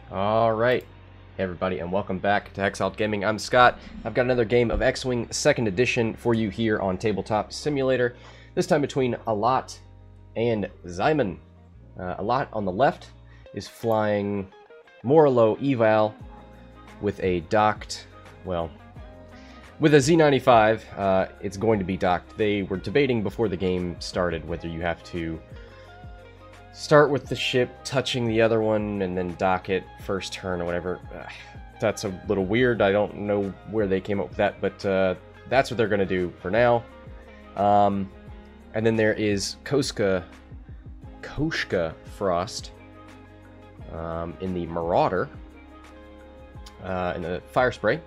Alright, hey everybody, and welcome back to Exiled Gaming. I'm Scott. I've got another game of X-Wing 2nd Edition for you here on Tabletop Simulator. This time between Allot and Szymon. Allot on the left is flying Moralo Eval with a docked, well, with a Z95. It's going to be docked. They were debating before the game started whether you have to start with the ship touching the other one and then dock it first turn or whatever. That's a little weird. I don't know where they came up with that, but that's what they're going to do for now. And then there is Koshka Frost in the Marauder, in the Fire Spray,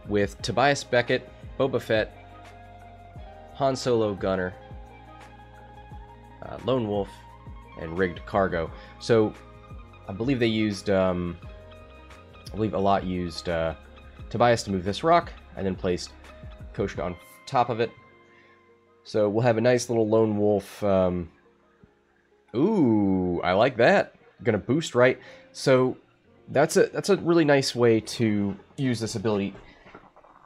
with Tobias Beckett, Boba Fett, Han Solo Gunner, Lone Wolf, and rigged cargo. So I believe they used, I believe Allot used Tobias to move this rock, and then placed Koshka on top of it. So we'll have a nice little Lone Wolf. Ooh, I like that. Gonna boost right. So that's a really nice way to use this ability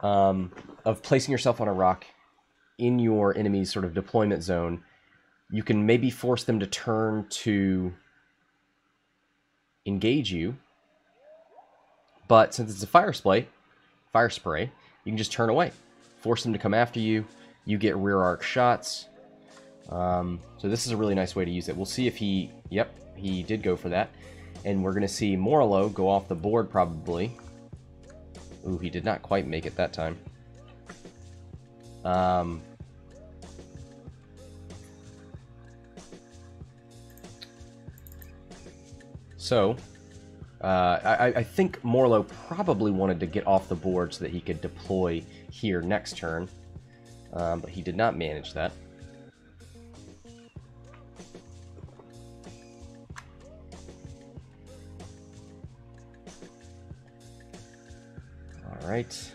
of placing yourself on a rock in your enemy's sort of deployment zone. You can maybe force them to turn to engage you, but since it's a fire spray, you can just turn away. Force them to come after you. You get rear arc shots. So this is a really nice way to use it. We'll see if he... Yep, he did go for that. And we're going to see Moralo go off the board probably. Ooh, he did not quite make it that time. So, I think Moralo probably wanted to get off the board so that he could deploy here next turn, but he did not manage that. Alright.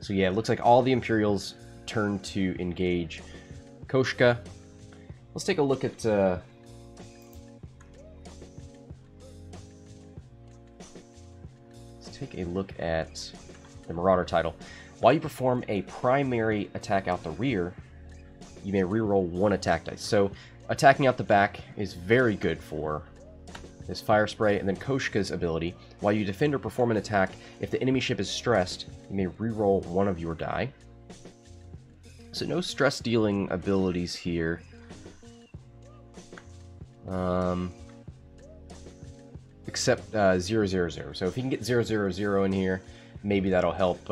So yeah, it looks like all the Imperials turn to engage Koshka. Let's take a look at... take a look at the Marauder title. While you perform a primary attack out the rear, you may reroll one attack dice. So attacking out the back is very good for this Fire Spray. And then Koshka's ability, while you defend or perform an attack, if the enemy ship is stressed, you may reroll one of your die. So no stress dealing abilities here. Except 000. So if you can get 000 in here, maybe that'll help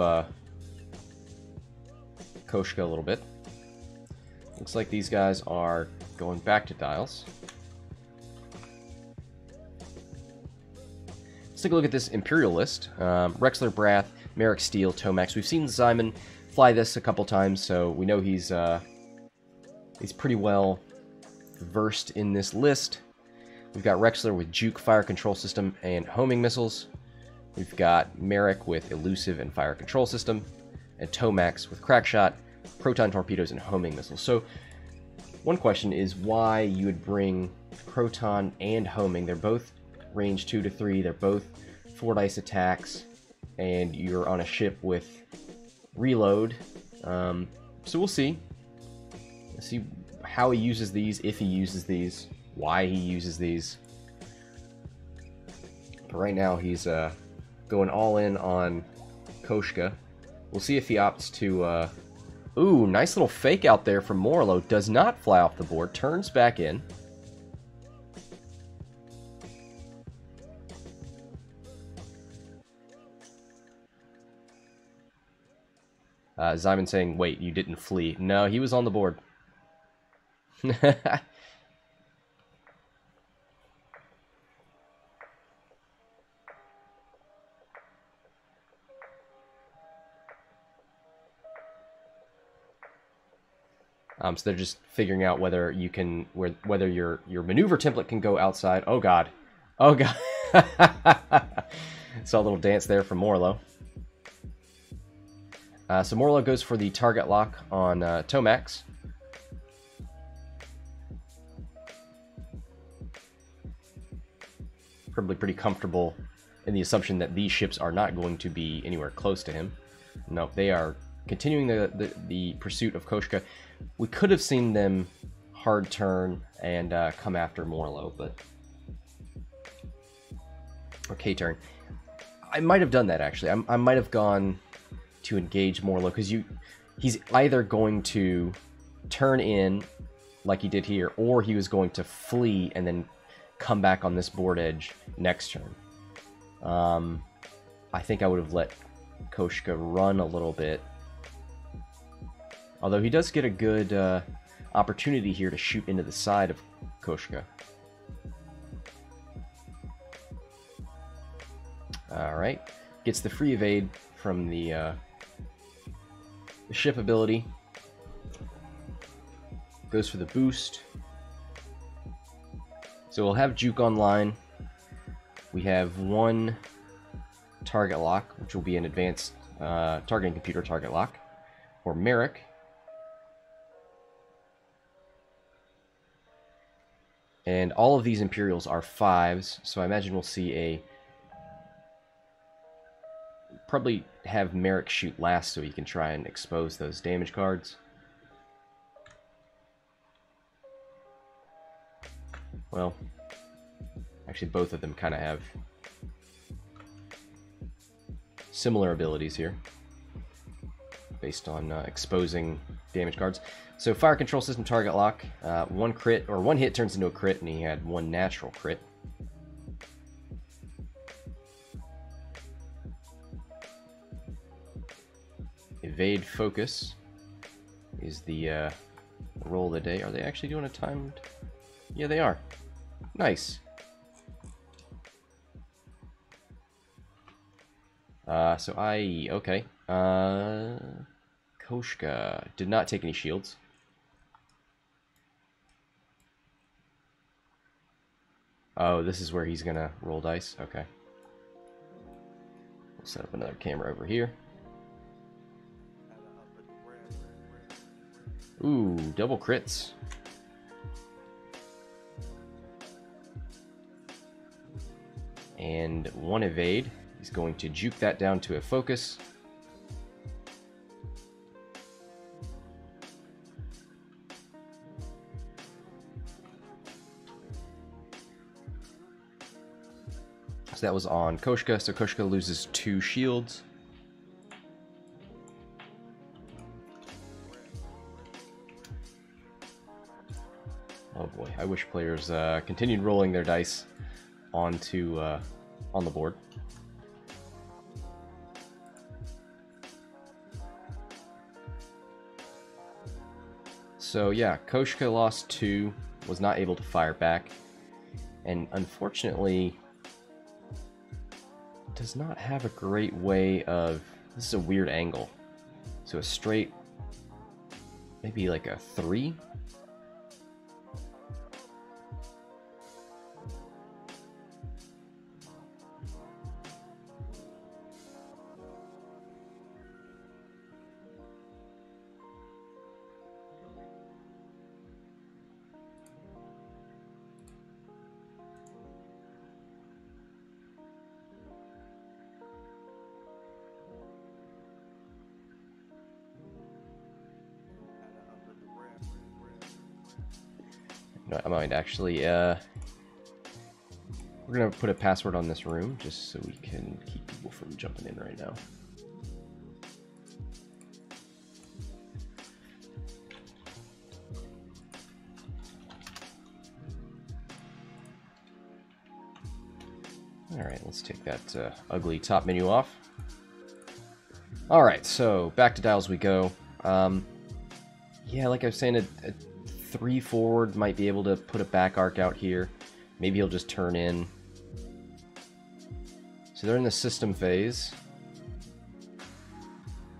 Koshka a little bit. Looks like these guys are going back to dials. Let's take a look at this Imperial list. Rexler, Brath, Maarek, Stele, Tomax. We've seen Szymon fly this a couple times, so we know he's pretty well versed in this list. We've got Rexler with Juke Fire Control System and Homing Missiles. We've got Maarek with Elusive and Fire Control System. And Tomax with Crackshot, Proton Torpedoes, and Homing Missiles. So, one question is why you would bring Proton and Homing. They're both range 2 to 3. They're both 4 dice attacks. And you're on a ship with reload. So we'll see. Let's see how he uses these, if he uses these. Why he uses these. But right now he's going all in on Koshka. We'll see if he opts to... Ooh, nice little fake out there from Moralo. Does not fly off the board. Turns back in. Szymon saying, wait, you didn't flee. No, he was on the board. So they're just figuring out whether you can, whether your maneuver template can go outside. Oh god, oh god! Saw a little dance there from Moralo. So Moralo goes for the target lock on Tomax. probably pretty comfortable in the assumption that these ships are not going to be anywhere close to him. No, they are continuing the pursuit of Koshka. We could have seen them hard turn and come after Moralo, but... or K-turn. I might have done that, actually. I might have gone to engage Moralo, because he's either going to turn in, like he did here, or he was going to flee and then come back on this board edge next turn. I think I would have let Koshka run a little bit. Although he does get a good opportunity here to shoot into the side of Koshka. Alright. Gets the free evade from the ship ability. Goes for the boost. So we'll have Juke online. We have one target lock, which will be an advanced targeting computer target lock for Maarek. And all of these Imperials are 5s, so I imagine we'll see a... probably have Maarek shoot last so he can try and expose those damage cards. Well, actually both of them kind of have similar abilities here, based on exposing damage cards. So fire control system target lock, one crit, or one hit turns into a crit, and he had one natural crit. Evade focus is the roll of the day. Are they actually doing a timed? Yeah, they are. Nice. Okay. Koshka did not take any shields. Oh, this is where he's gonna roll dice. Okay. We'll set up another camera over here. Ooh, double crits. And one evade. He's going to juke that down to a focus. So that was on Koshka, so Koshka loses 2 shields. Oh boy, I wish players continued rolling their dice onto on the board. So yeah, Koshka lost 2, was not able to fire back, and unfortunately does not have a great way of... this is a weird angle. So a straight, maybe like a 3? I might actually, we're gonna put a password on this room just so we can keep people from jumping in right now. Alright, let's take that ugly top menu off. Alright, so back to dials we go. Yeah, like I was saying, a 3 forward might be able to put a back arc out here. Maybe he'll just turn in. So they're in the system phase.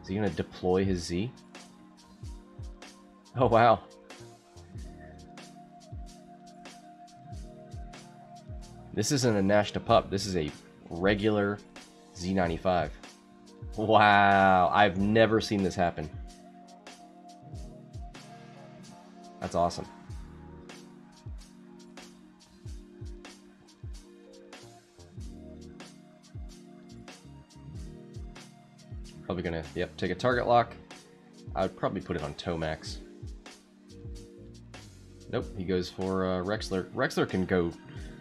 Is he going to deploy his Z? Oh, wow. This isn't a National Pup. This is a regular Z95. Wow. I've never seen this happen. That's awesome. Probably gonna, yep, take a target lock. I would probably put it on Tomax. Nope, he goes for Rexler. Rexler can go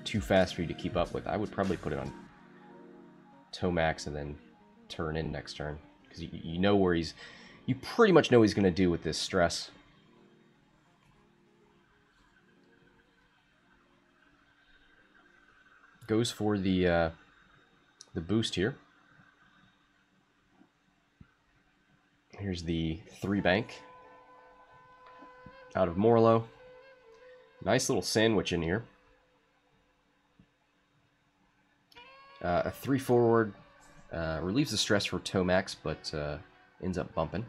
too fast for you to keep up with. I would probably put it on Tomax and then turn in next turn. Because you know where he's... You pretty much know what he's going to do with this stress. Goes for the boost here. Here's the 3 bank out of Moralo. Nice little sandwich in here. A 3 forward relieves the stress for Tomax, but ends up bumping.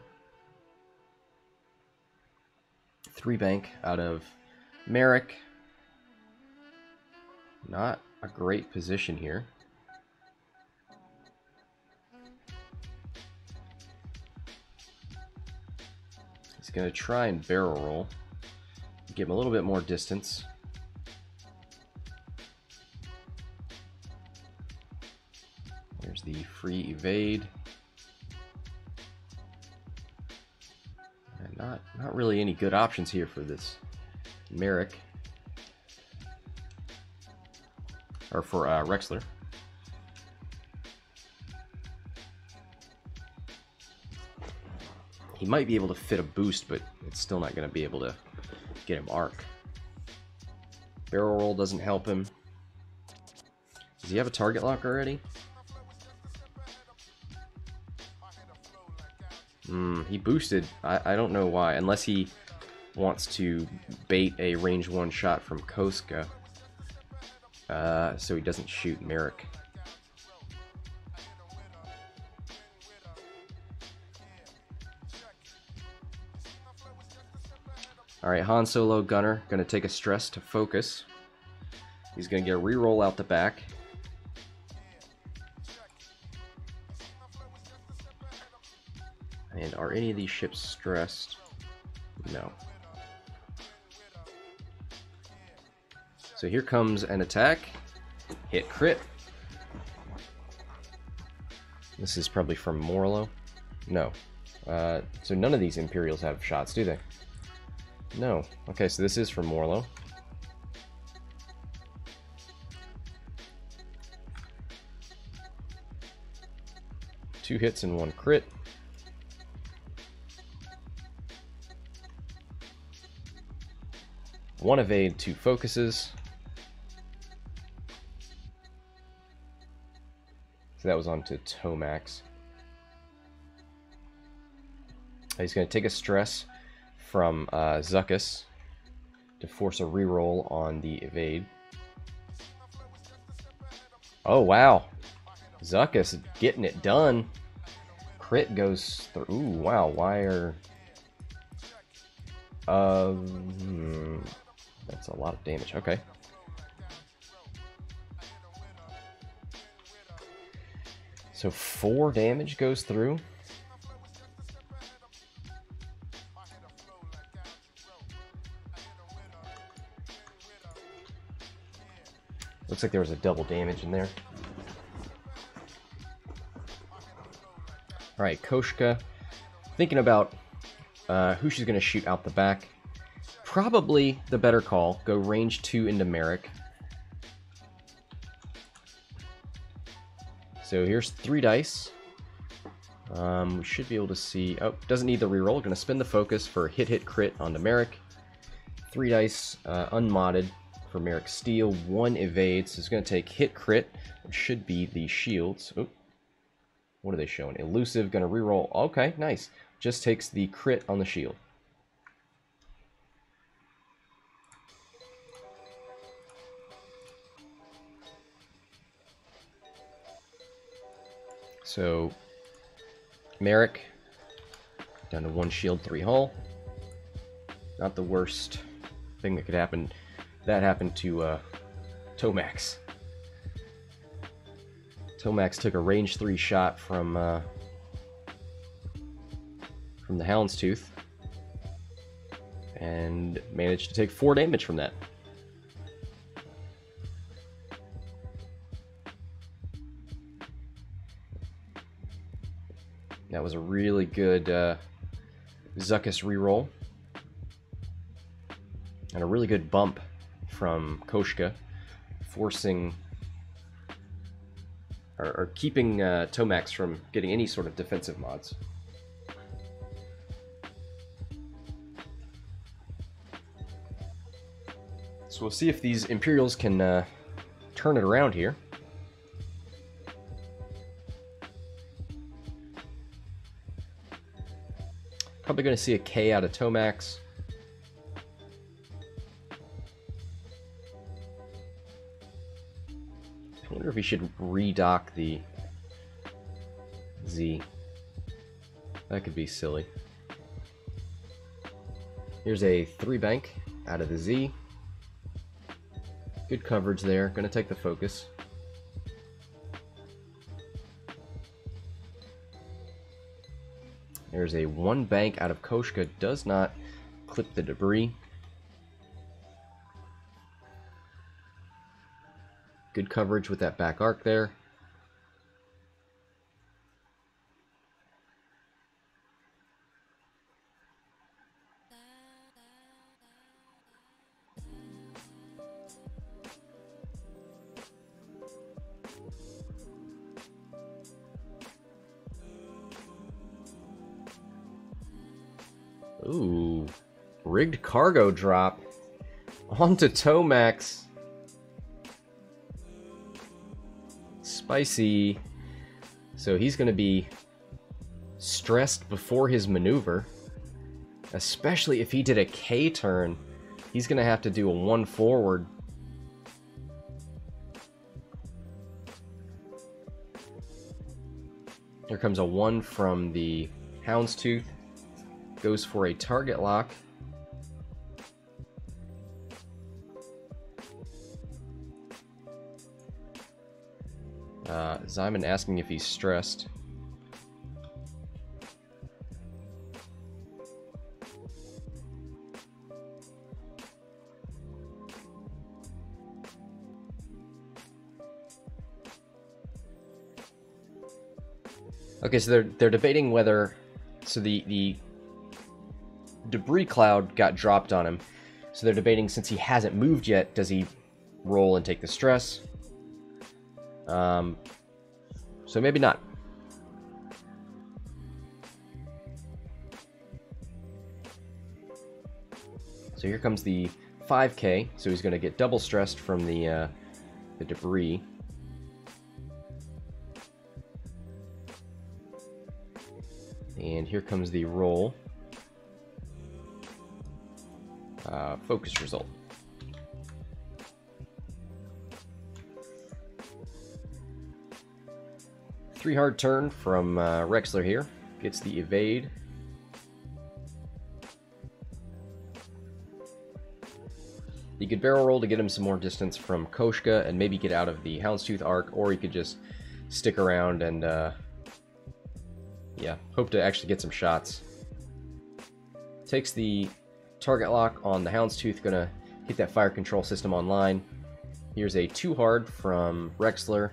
3 bank out of Maarek. Not a great position here. He's going to try and barrel roll. Give him a little bit more distance. There's the free evade. And not really any good options here for this Maarek. Or for Rexler. He might be able to fit a boost, but it's still not going to be able to get him arc. Barrel roll doesn't help him. Does he have a target lock already? He boosted. I don't know why. Unless he wants to bait a range 1 shot from Koshka. So he doesn't shoot Maarek. Alright, Han Solo Gunner going to take a stress to focus. He's going to get a reroll out the back. And are any of these ships stressed? No. So here comes an attack. Hit crit. This is probably from Moralo. No. So none of these Imperials have shots, do they? No. Okay, so this is from Moralo. Two hits and 1 crit. One evade, 2 focuses. So that was on to Tomax. He's going to take a stress from Zuckuss to force a reroll on the evade. Oh, wow. Zuckuss getting it done. Crit goes through. Ooh, wow. Wire. That's a lot of damage. Okay. So 4 damage goes through. Looks like there was a double damage in there. Alright, Koshka. Thinking about who she's going to shoot out the back. Probably the better call. Go range 2 into Maarek. So here's 3 dice. We should be able to see... Oh, doesn't need the reroll. Going to spin the focus for hit crit onto Maarek. 3 dice unmodded for Maarek Stele. 1 evade. So it's going to take hit crit, which should be the shields. Oh, what are they showing? Elusive. Going to reroll. Okay, nice. Just takes the crit on the shield. So, Maarek, down to 1 shield, 3 hull. Not the worst thing that could happen. That happened to Tomax. Tomax took a range 3 shot from the Houndstooth and managed to take 4 damage from that. That was a really good Zuckuss reroll. And a really good bump from Koshka, forcing or keeping Tomax from getting any sort of defensive mods. So we'll see if these Imperials can turn it around here. Probably going to see a K out of Tomax. I wonder if we should redock the Z. That could be silly. Here's a 3-bank out of the Z. Good coverage there. Gonna take the focus. There's a 1-bank out of Koshka. Does not clip the debris. Good coverage with that back arc there. Ooh, rigged cargo drop onto Tomax. Spicy. So he's going to be stressed before his maneuver, especially if he did a K turn. He's going to have to do a 1 forward. Here comes a 1 from the Houndstooth. Goes for a target lock. Szymon asking if he's stressed. Okay, so they're debating whether, so the debris cloud got dropped on him. So they're debating, since he hasn't moved yet, does he roll and take the stress? So maybe not. So here comes the 5K. So he's going to get double stressed from the debris. And here comes the roll. Focus result. Three hard turn from Rexler here. Gets the evade. You could barrel roll to get him some more distance from Koshka and maybe get out of the Houndstooth arc, or he could just stick around and yeah, hope to actually get some shots. Takes the target lock on the Houndstooth, gonna get that fire control system online. Here's a 2 hard from Rexler.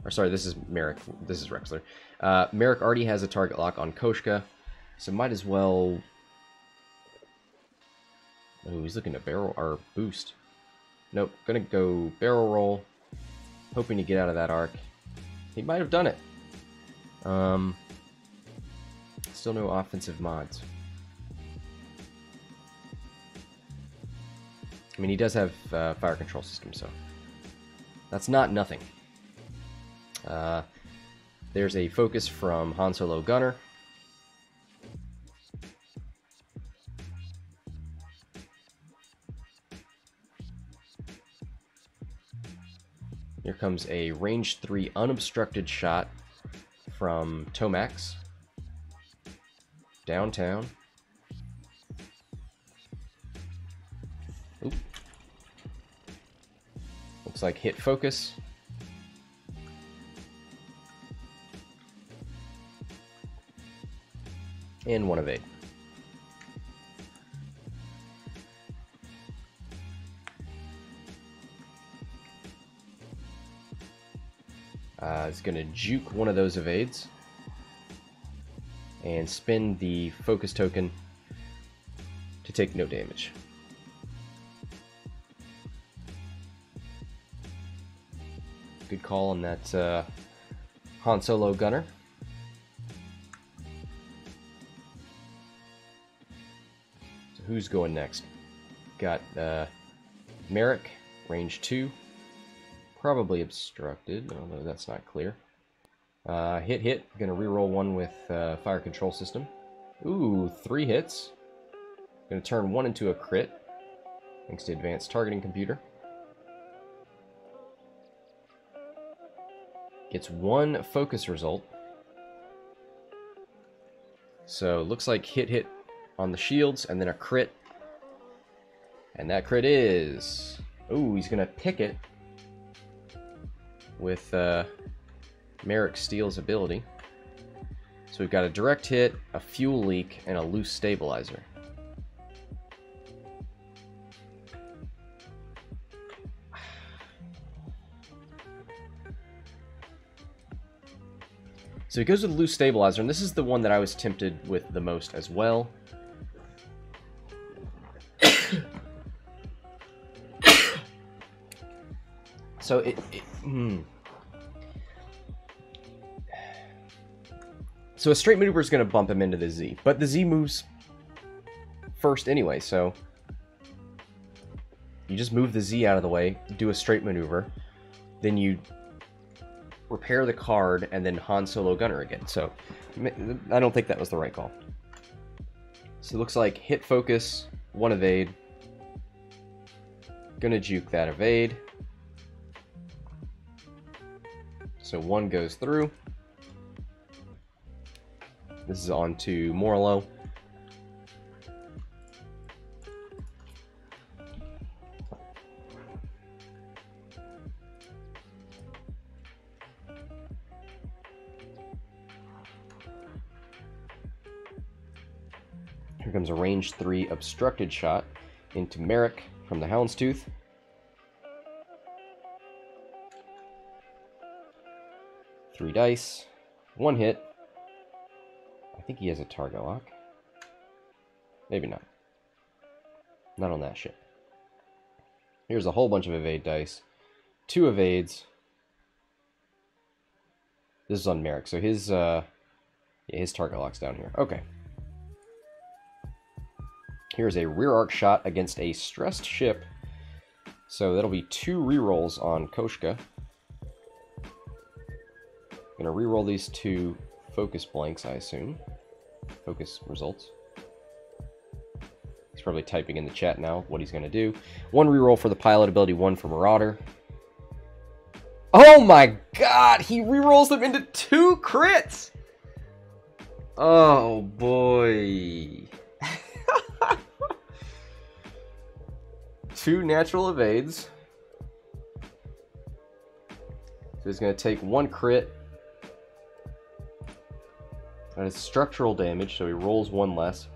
Or sorry, this is Maarek. This is Rexler. Maarek already has a target lock on Koshka, so might as well... Oh, he's looking to barrel or boost. Nope, gonna go barrel roll, hoping to get out of that arc. He might have done it. Still no offensive mods. I mean, he does have fire control system, so that's not nothing. There's a focus from Han Solo Gunner. Here comes a range 3 unobstructed shot from Tomax. Downtown. Oop. Looks like hit focus. And 1 evade. Is going to juke one of those evades and spend the focus token to take no damage. Good call on that Han Solo gunner. So who's going next? Got Maarek, range 2. Probably obstructed, although that's not clear. Hit. Gonna reroll one with fire control system. Ooh, 3 hits. Gonna turn one into a crit, thanks to advanced targeting computer. Gets 1 focus result. So looks like hit on the shields, and then a crit. And that crit is... Ooh, he's gonna pick it with Maarek Steele's ability. So we've got a direct hit, a fuel leak, and a loose stabilizer. So he goes with loose stabilizer, and this is the one that I was tempted with the most as well. So So a straight maneuver is going to bump him into the Z, but the Z moves first anyway, so you just move the Z out of the way, do a straight maneuver, then you repair the card, and then Han Solo gunner again. So I don't think that was the right call. So it looks like hit focus, 1 evade, gonna juke that evade. So 1 goes through. This is on to Moralo. Here comes a range 3 obstructed shot into Maarek from the Houndstooth. Three dice, 1 hit. I think he has a target lock. Maybe not. Not on that ship. Here's a whole bunch of evade dice. 2 evades. This is on Maarek, so his target lock's down here. Okay. Here's a rear arc shot against a stressed ship. So that'll be 2 rerolls on Koshka. Gonna reroll these 2 focus blanks, I assume. Focus results. He's probably typing in the chat now what he's gonna do. 1 reroll for the pilot ability, 1 for Marauder. Oh my god! He rerolls them into 2 crits! Oh boy. 2 natural evades. So he's going to take 1 crit. That is structural damage, so he rolls 1 less.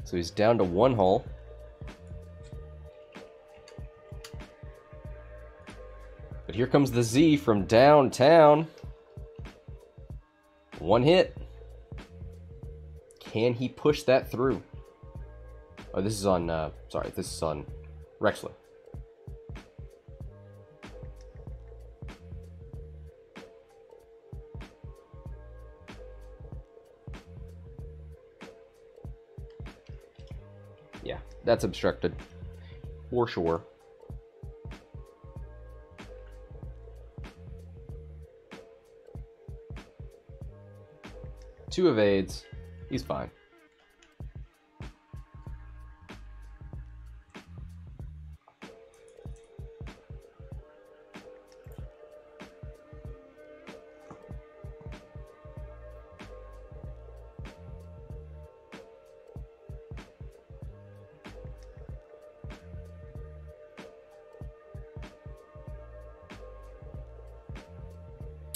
So he's down to 1 hull. But here comes the Z from downtown. 1 hit. Can he push that through? Oh, this is on, sorry, this is on Rexler. Yeah, that's obstructed. For sure. Two evades. He's fine.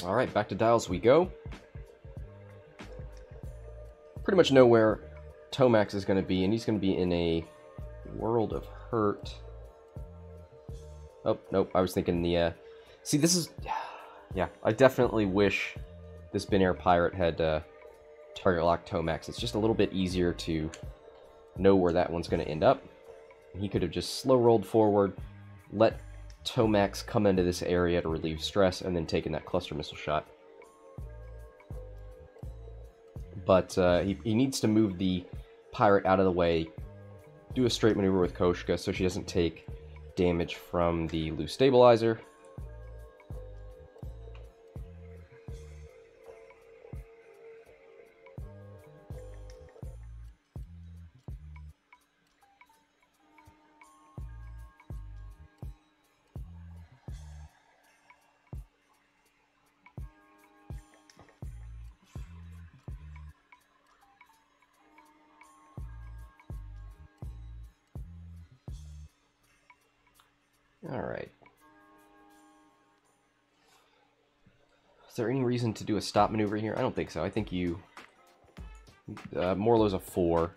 All right, back to dials we go. Pretty much know where Tomax is going to be, and he's going to be in a world of hurt. Oh, nope, I was thinking the See, this is... Yeah, I definitely wish this Binayre pirate had target lock Tomax. It's just a little bit easier to know where that one's going to end up. He could have just slow rolled forward, let Tomax come into this area to relieve stress, and then taken that cluster missile shot. But he needs to move the pirate out of the way, do a straight maneuver with Koshka so she doesn't take damage from the loose stabilizer. Alright. Is there any reason to do a stop maneuver here? I don't think so. I think you... Moralo's a 4.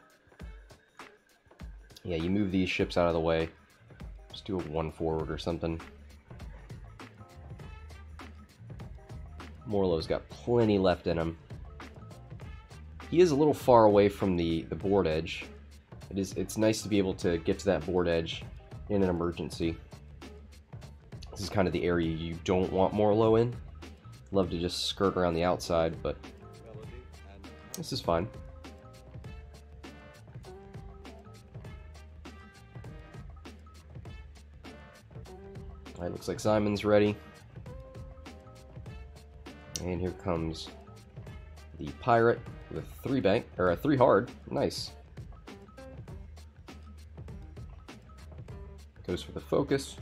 Yeah, you move these ships out of the way. Just do a 1 forward or something. Moralo's got plenty left in him. He is a little far away from the board edge. It's nice to be able to get to that board edge in an emergency. This is kind of the area you don't want Moralo in. Love to just skirt around the outside, but this is fine. Alright, looks like Szymon's ready. And here comes the pirate with a 3 bank, or a 3 hard. Nice. Goes for the focus.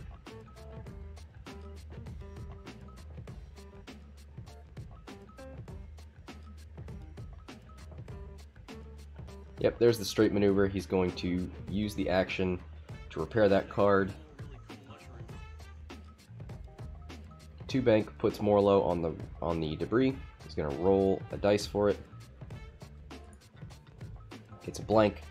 Yep, there's the straight maneuver. He's going to use the action to repair that card. 2 bank puts Moralo on the debris. He's going to roll a dice for it. Gets a blank.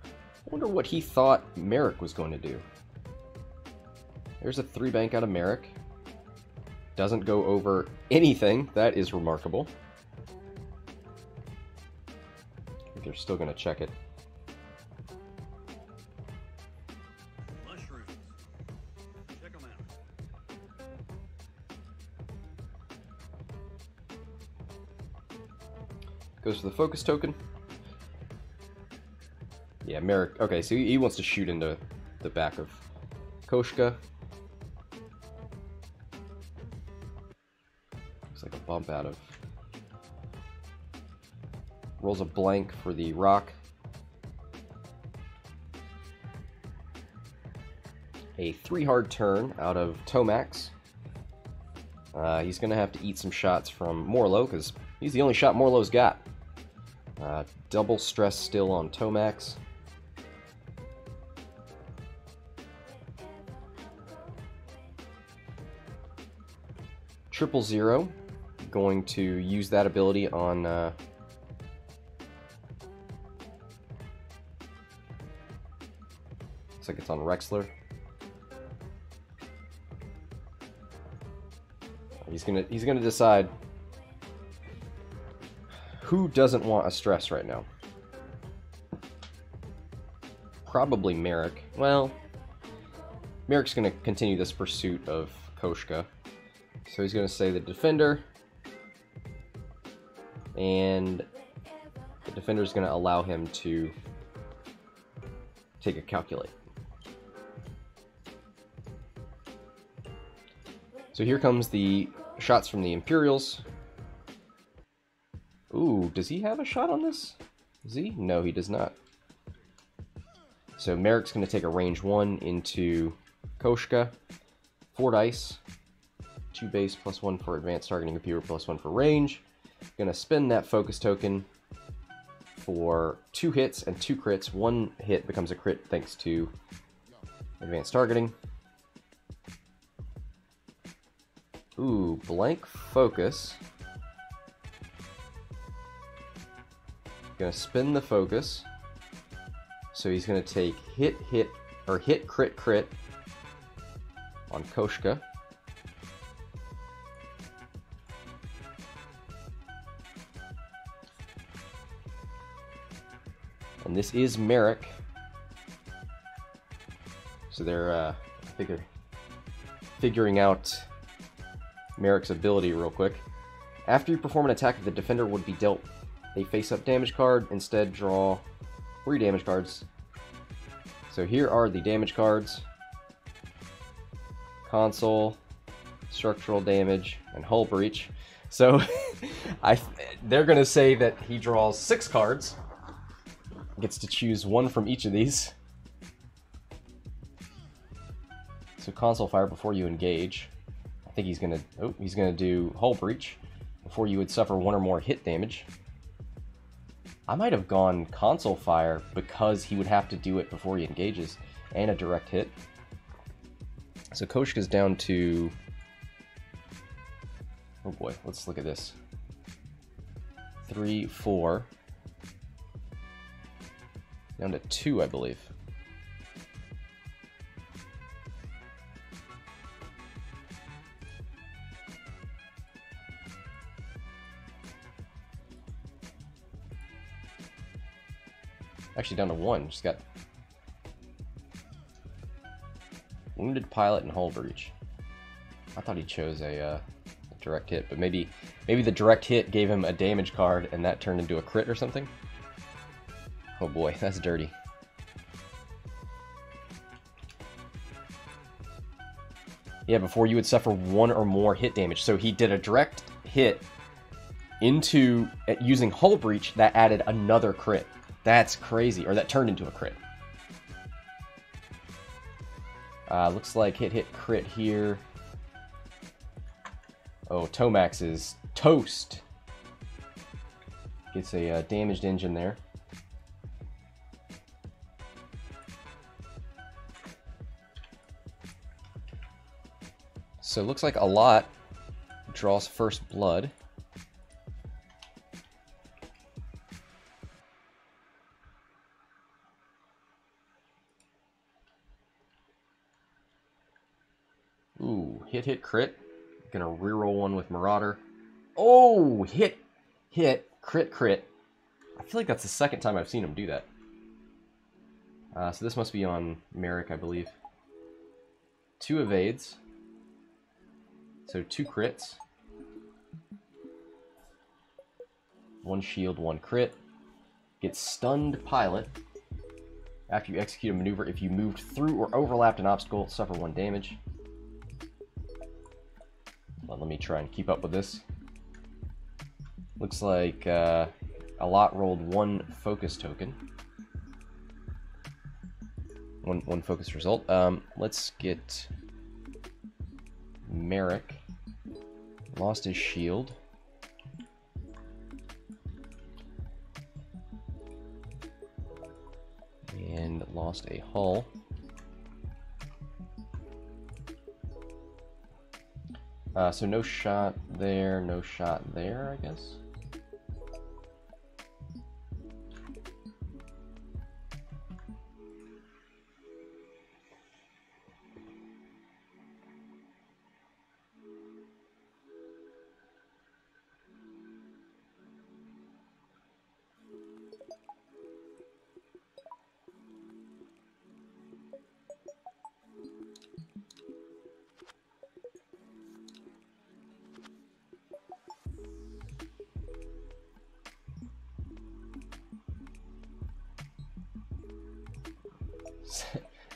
I wonder what he thought Maarek was going to do. There's a 3 bank out of Maarek. Doesn't go over anything. That is remarkable. I think they're still going to check it. Mushrooms. Check them out. Goes for the focus token. Yeah, Maarek. Okay, so he wants to shoot into the back of Koshka. Looks like a bump out of... Rolls a blank for the rock. A 3 hard turn out of Tomax. He's going to have to eat some shots from Moralo, because he's the only shot Moralo's got. Double stress still on Tomax. Triple 0. Going to use that ability on... looks like it's on Rexler. He's gonna decide who doesn't want a stress right now. Probably Maarek. Well, Maarek's gonna continue this pursuit of Koshka, so he's gonna say the defender, and the defender's gonna allow him to take a calculate. So here comes the shots from the Imperials. Ooh, does he have a shot on this? Does he? No, he does not. So Maarek's going to take a range 1 into Koshka. 4 dice. 2 base plus 1 for advanced targeting computer plus 1 for range. Going to spend that focus token for 2 hits and 2 crits. 1 hit becomes a crit thanks to advanced targeting. Ooh, blank focus. Gonna spin the focus. So he's going to take hit, crit, crit on Koshka. And this is Maarek. So they're, I think they're figuring out Maarek's ability real quick. After you perform an attack, the defender would be dealt a face-up damage card. Instead, draw 3 damage cards. So here are the damage cards. Console, structural damage, and hull breach. So they're going to say that he draws 6 cards. Gets to choose 1 from each of these. So console fire before you engage. I think he's gonna do hull breach before you would suffer 1 or more hit damage. I might have gone console fire because he would have to do it before he engages and a direct hit. So Koshka's down to, oh boy, let's look at this. 3, 4. Down to 2, I believe. Actually down to 1, just got wounded pilot and hull breach. I thought he chose a direct hit, but maybe the direct hit gave him a damage card and that turned into a crit or something. Oh boy, that's dirty. Yeah, before you would suffer 1 or more hit damage. So he did a direct hit into using hull breach that added another crit. That's crazy. Or that turned into a crit. Looks like hit, crit here. Oh, Tomax is toast. Gets a damaged engine there. So it looks like Allot draws first blood. Ooh, hit, crit. Gonna reroll 1 with Marauder. Oh, hit, crit. I feel like that's the second time I've seen him do that. So this must be on Maarek, I believe. 2 evades. So 2 crits. 1 shield, 1 crit. Gets stunned pilot. After you execute a maneuver, if you moved through or overlapped an obstacle, suffer 1 damage. Well, let me try and keep up with this. Looks like Allot rolled 1 focus token. One focus result. Let's get Maarek. Lost his shield. And lost a hull. So no shot there, no shot there, I guess.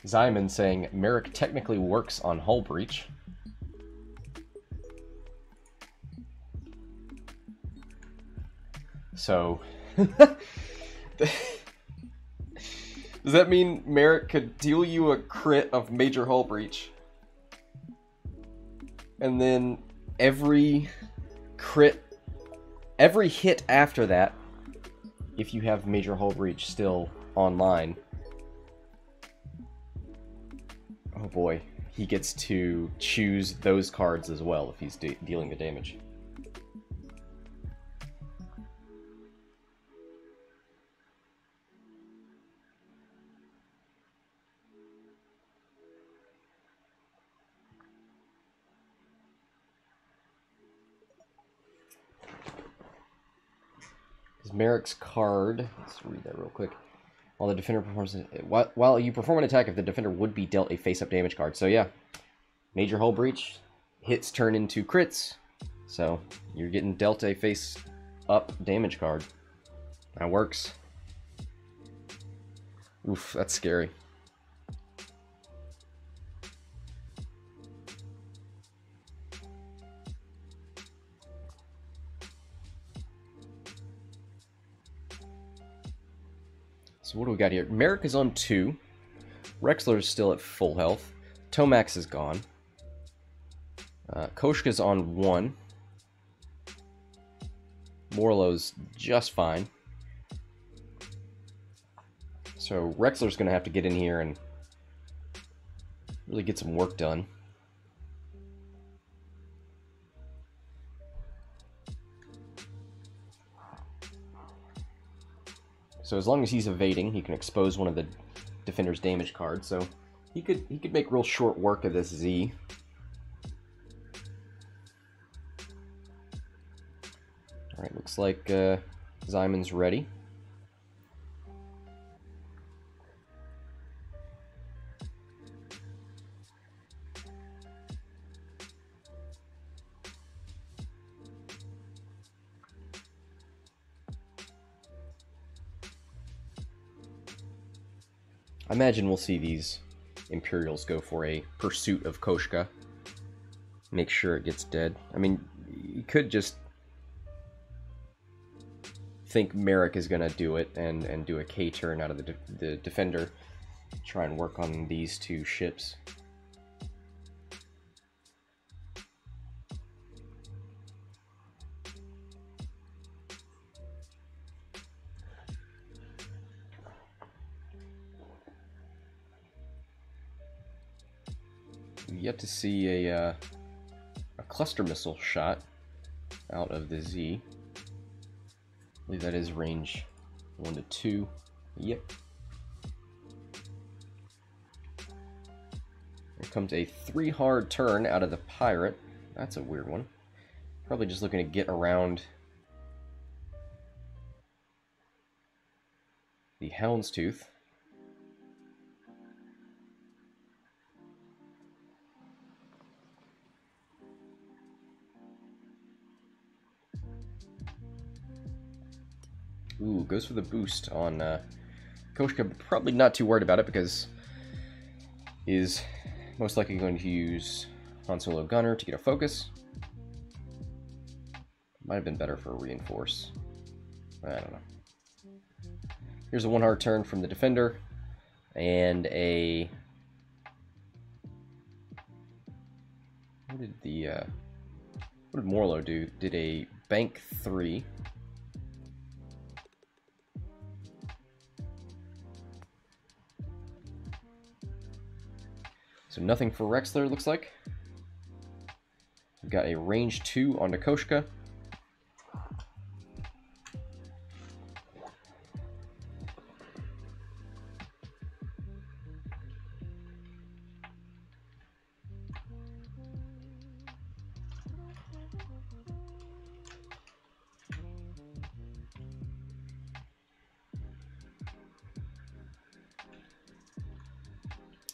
Szymon saying Maarek technically works on hull breach. So does that mean Maarek could deal you a crit of major hull breach? And then every hit after that, if you have major hull breach still online, oh boy, he gets to choose those cards as well if he's dealing the damage. Maarek's card. Let's read that real quick. While the defender performs... While you perform an attack, if the defender would be dealt a face-up damage card. So yeah, major hull breach. Hits turn into crits. So you're getting dealt a face-up damage card. That works. Oof, that's scary. So what do we got here? Maarek is on 2. Rexler is still at full health. Tomax is gone. Koshka's on 1. Moralo's just fine. So Rexler's going to have to get in here and really get some work done. So as long as he's evading, he can expose one of the defender's damage cards. So he could make real short work of this Z. All right, looks like Szymon's ready. I imagine we'll see these Imperials go for a pursuit of Koshka. Make sure it gets dead. I mean, you could just think Maarek is going to do it and do a K turn out of the defender. Try and work on these 2 ships. Yet to see a cluster missile shot out of the Z. I believe that is range 1 to 2. Yep. Here comes a 3 hard turn out of the pirate. That's a weird one. Probably just looking to get around the Houndstooth. Ooh, goes for the boost on Koshka. Probably not too worried about it because is most likely going to use Han Solo Gunner to get a focus. Might have been better for a reinforce. I don't know. Here's a 1 hard turn from the defender and a... What did Moralo do? Did a bank 3. So nothing for Rexler, looks like. We've got a range 2 onto Koshka.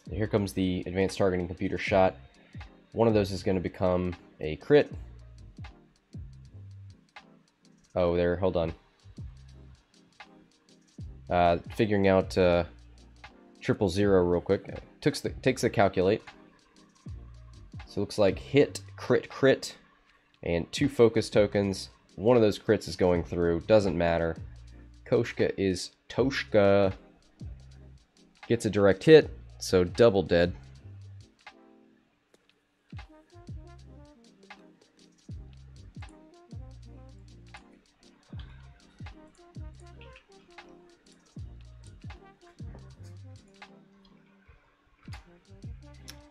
Here comes the advanced targeting computer shot. One of those is going to become a crit. Oh, there, hold on. Figuring out 000 real quick. Takes the calculate. So it looks like hit, crit, crit, and 2 focus tokens. One of those crits is going through. Doesn't matter. Koshka is Toshka. Gets a direct hit. So double dead.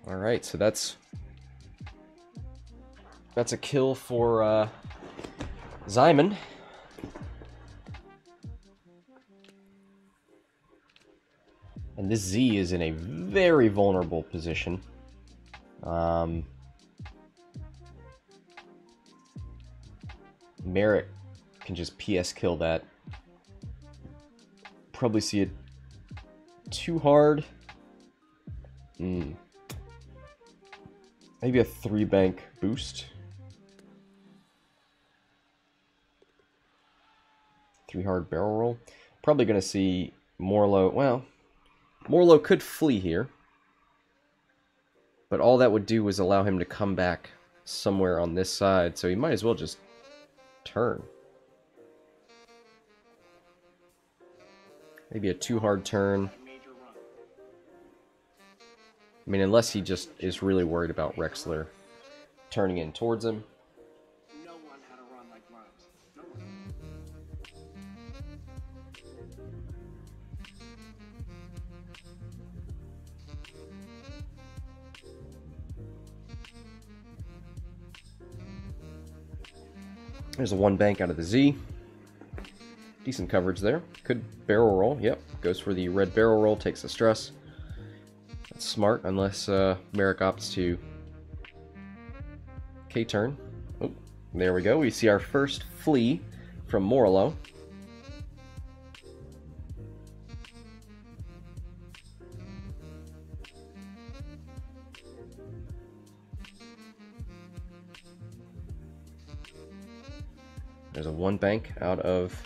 All right, so that's a kill for Szymon. And this Z is in a very vulnerable position. Maarek can just PS kill that probably see it too hard. Maybe a 3-bank boost. 3 hard barrel roll. Probably going to see Moralo. Well, Moralo could flee here. But all that would do was allow him to come back somewhere on this side. So he might as well just turn. Maybe a 2 hard turn. I mean, unless he just is really worried about Rexler turning in towards him. No one had a run like Brath. No one. There's a 1 bank out of the Z. Decent coverage there. Could barrel roll. Yep. Goes for the red barrel roll. Takes the stress. That's smart, unless Maarek opts to K-turn. Oh, there we go. We see our first flee from Moralo. There's a 1 bank out of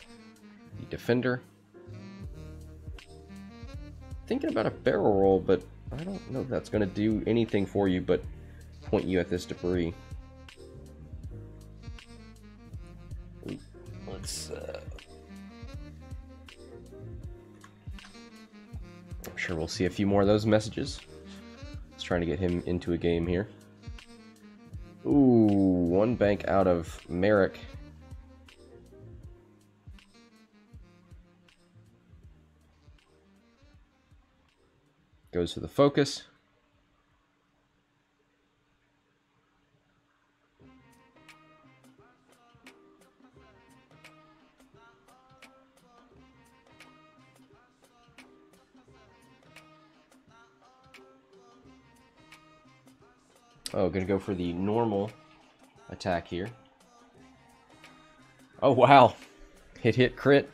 the defender. Thinking about a barrel roll, but I don't know if that's going to do anything for you but point you at this debris. Let's... I'm sure we'll see a few more of those messages. Let's try to get him into a game here. Ooh, 1 bank out of Maarek. Goes for the focus. Oh, gonna go for the normal attack here. Oh, wow. Hit, crit.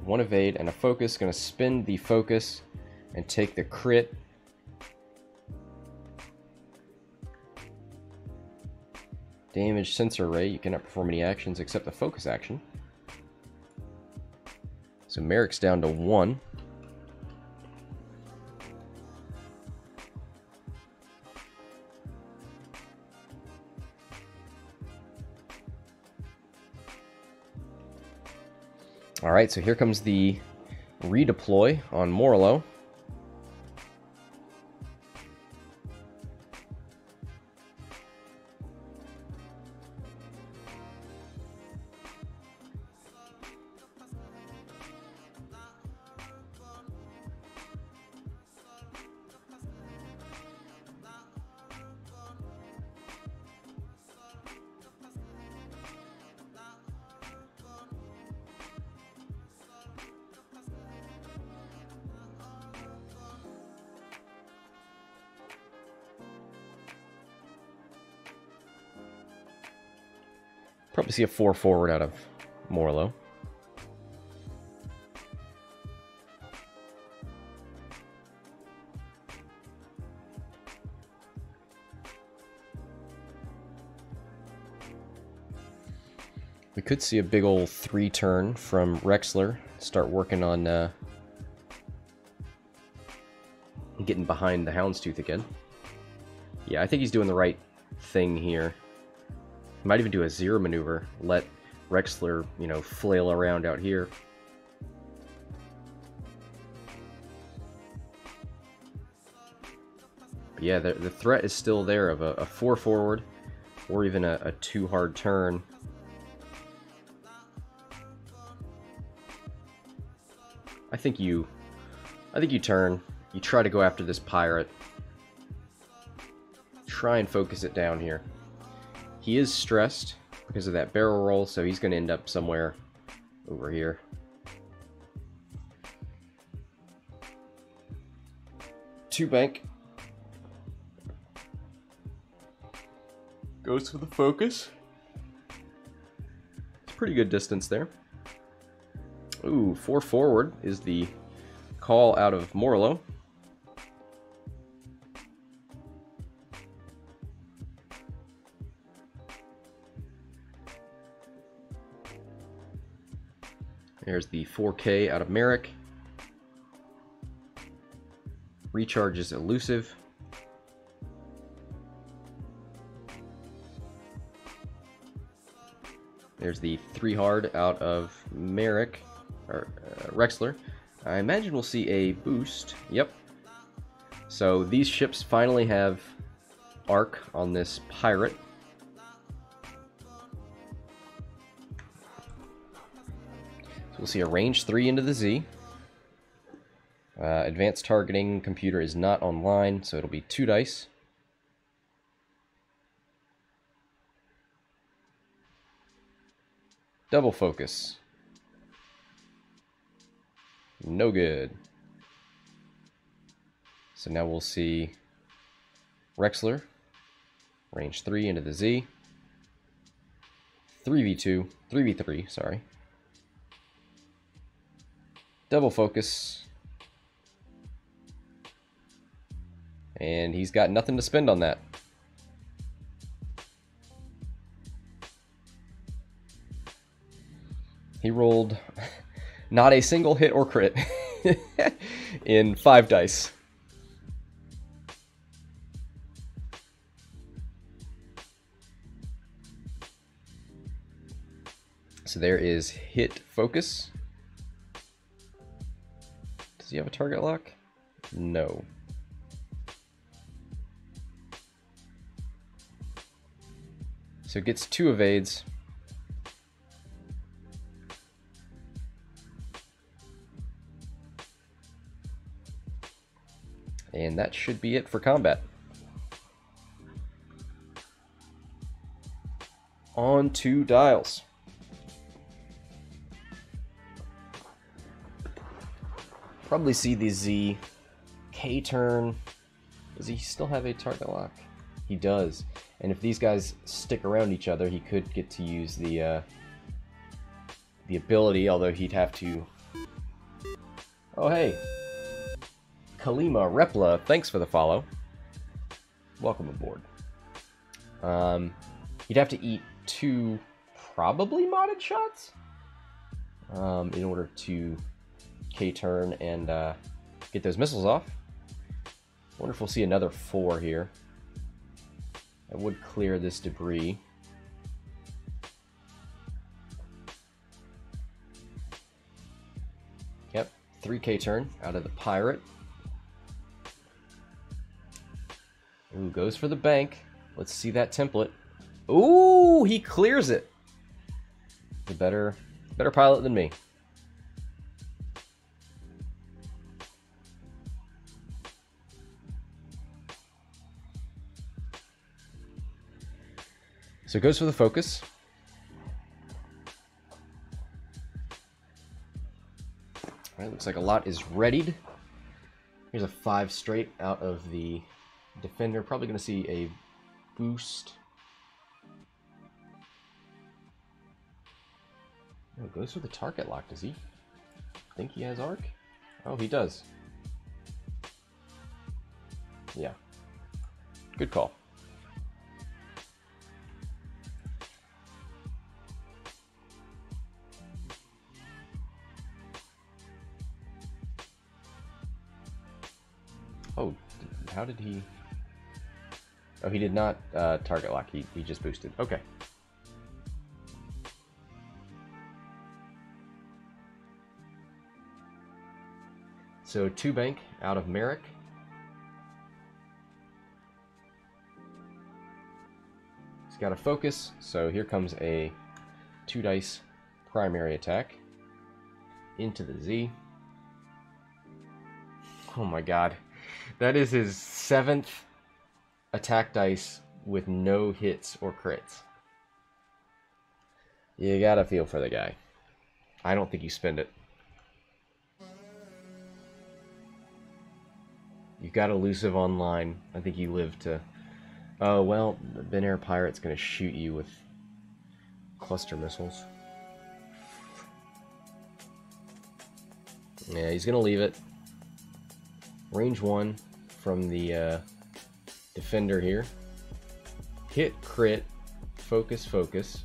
1 evade and a focus. Gonna spin the focus and take the crit. Damage sensor ray. You cannot perform any actions except the focus action. So Maarek's down to 1. Alright, so here comes the redeploy on Moralo. Probably see a 4 forward out of Moralo. We could see a big old 3 turn from Rexler. Start working on getting behind the Houndstooth again. Yeah, I think he's doing the right thing here. Might even do a 0 maneuver. Let Rexler, you know, flail around out here. But yeah, the threat is still there of a 4 forward or even a 2 hard turn. I think you turn. You try to go after this pirate. Try and focus it down here. He is stressed because of that barrel roll, so he's going to end up somewhere over here. Two bank. Goes for the focus. pretty good distance there. Ooh, 4 forward is the call out of Moralo. There's the 4K out of Maarek. Recharge is elusive. There's the 3 hard out of Maarek, or Rexler. I imagine we'll see a boost. Yep. So these ships finally have arc on this pirate. So we'll see a range 3 into the Z. Advanced targeting computer is not online, so it'll be 2 dice. Double focus. No good. So now we'll see Rexler, range 3 into the Z. 3v2, 3v3, sorry. Double focus. And he's got nothing to spend on that. He rolled not a single hit or crit in 5 dice. So there is hit focus. Does he have a target lock? No. So it gets 2 evades. And that should be it for combat. On to dials. Probably see the Z K turn. Does he still have a target lock? He does. And if these guys stick around each other, he could get to use the ability, although he'd have to... Oh, hey. Kalima Repla, thanks for the follow. Welcome aboard. He'd have to eat 2 probably modded shots in order to K-turn and get those missiles off. Wonder if we'll see another 4 here. That would clear this debris. Yep, 3K turn out of the pirate. Ooh, goes for the bank. Let's see that template. Ooh, he clears it. The better pilot than me. So it goes for the focus. Alright, looks like Allot is readied. Here's a 5 straight out of the defender. Probably going to see a boost. Oh, goes for the target lock. Does he think he has arc? Oh, he does. Yeah. Good call. Oh, how did he... Oh, he did not target lock. He just boosted. Okay. So 2 bank out of Maarek. He's got a focus, so here comes a 2 dice primary attack into the Z. Oh my god. That is his 7th attack dice with no hits or crits. You gotta feel for the guy. I don't think you spend it. You've got elusive online. I think you live to... Oh, well, the Binayre Pirate's gonna shoot you with cluster missiles. Yeah, he's gonna leave it. Range 1 from the defender here. Hit, crit, focus, focus.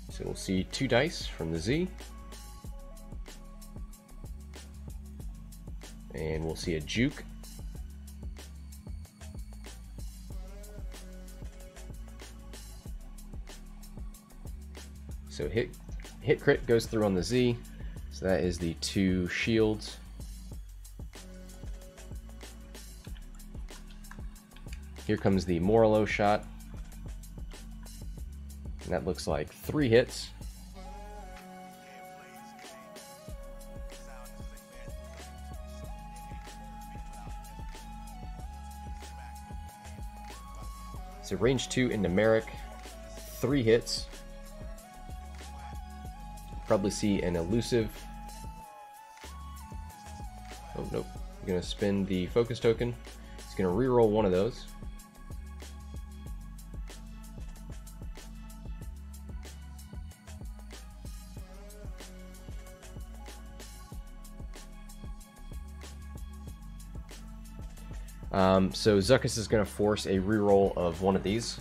So we'll see 2 dice from the Z. And we'll see a juke. So hit crit goes through on the Z. So that is the 2 shields. Here comes the Moralo shot. And that looks like 3 hits. So range 2 into Maarek, 3 hits. Probably see an elusive. Oh nope, I'm gonna spend the focus token. It's gonna reroll one of those. So Zuckuss is going to force a reroll of one of these.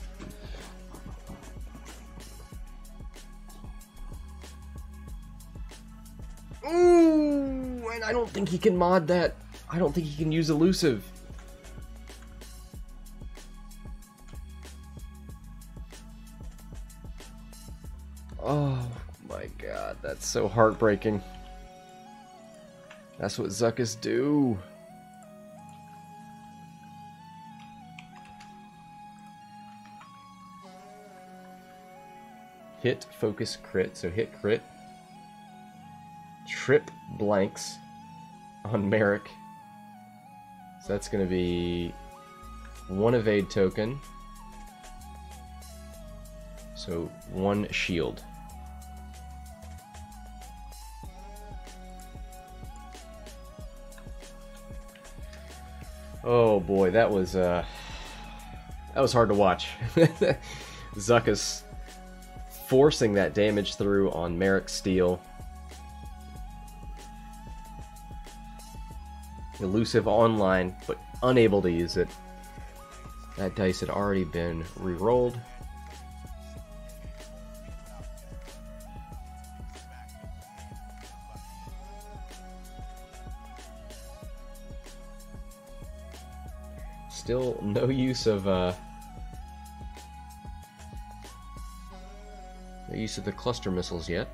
Ooh, and I don't think he can mod that. I don't think he can use elusive. Oh my god, that's so heartbreaking. That's what Zuckuss do. Hit, focus, crit. So hit, crit. Trip blanks on Maarek. So that's going to be 1 evade token. So 1 shield. Oh boy, that was hard to watch. Zuckuss forcing that damage through on Maarek's Stele. Elusive online, but unable to use it. That dice had already been re-rolled. Still no use of no use of the cluster missiles yet,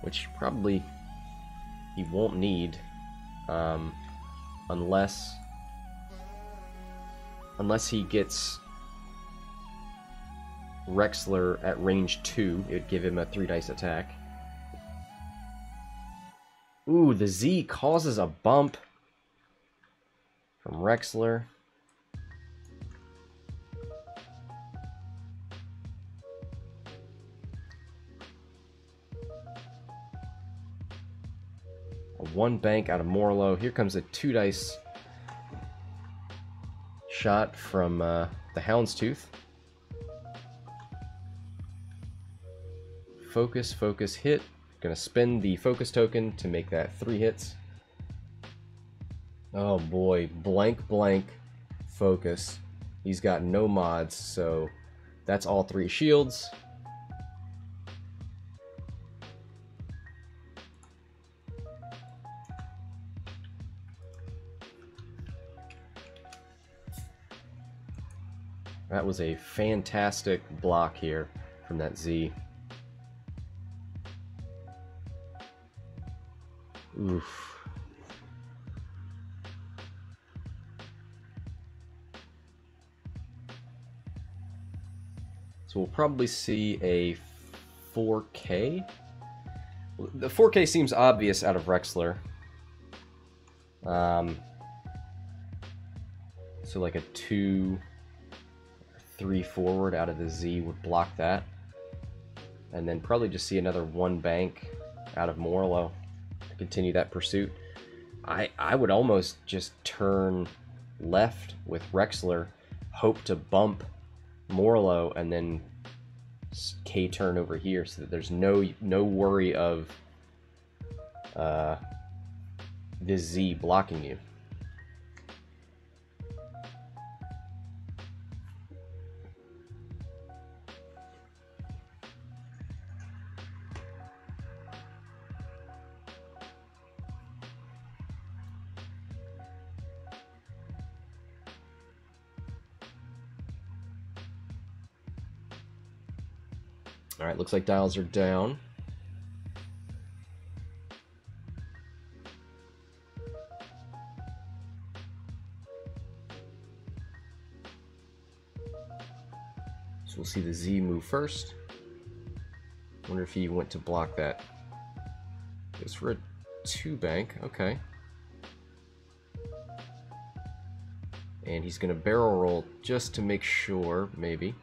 which probably he won't need unless he gets Rexler at range 2. It would give him a 3 dice attack. Ooh, the Z causes a bump from Rexler. A 1 bank out of Moralo. Here comes a 2 dice shot from the Houndstooth. Focus, focus, hit. Gonna spend the focus token to make that 3 hits. Oh boy, blank, blank, focus. He's got no mods, so that's all 3 shields. That was a fantastic block here from that Z. Oof. So we'll probably see a 4K. The 4K seems obvious out of Rexler. So like a 2, 3 forward out of the Z would block that. And then probably just see another 1 bank out of Moralo to continue that pursuit. I would almost just turn left with Rexler, hope to bump Moralo, and then K turn over here so that there's no worry of this Z blocking you. Alright, looks like dials are down. So we'll see the Z move first. Wonder if he went to block that. Goes for a 2 bank, okay. And he's gonna barrel roll just to make sure, maybe.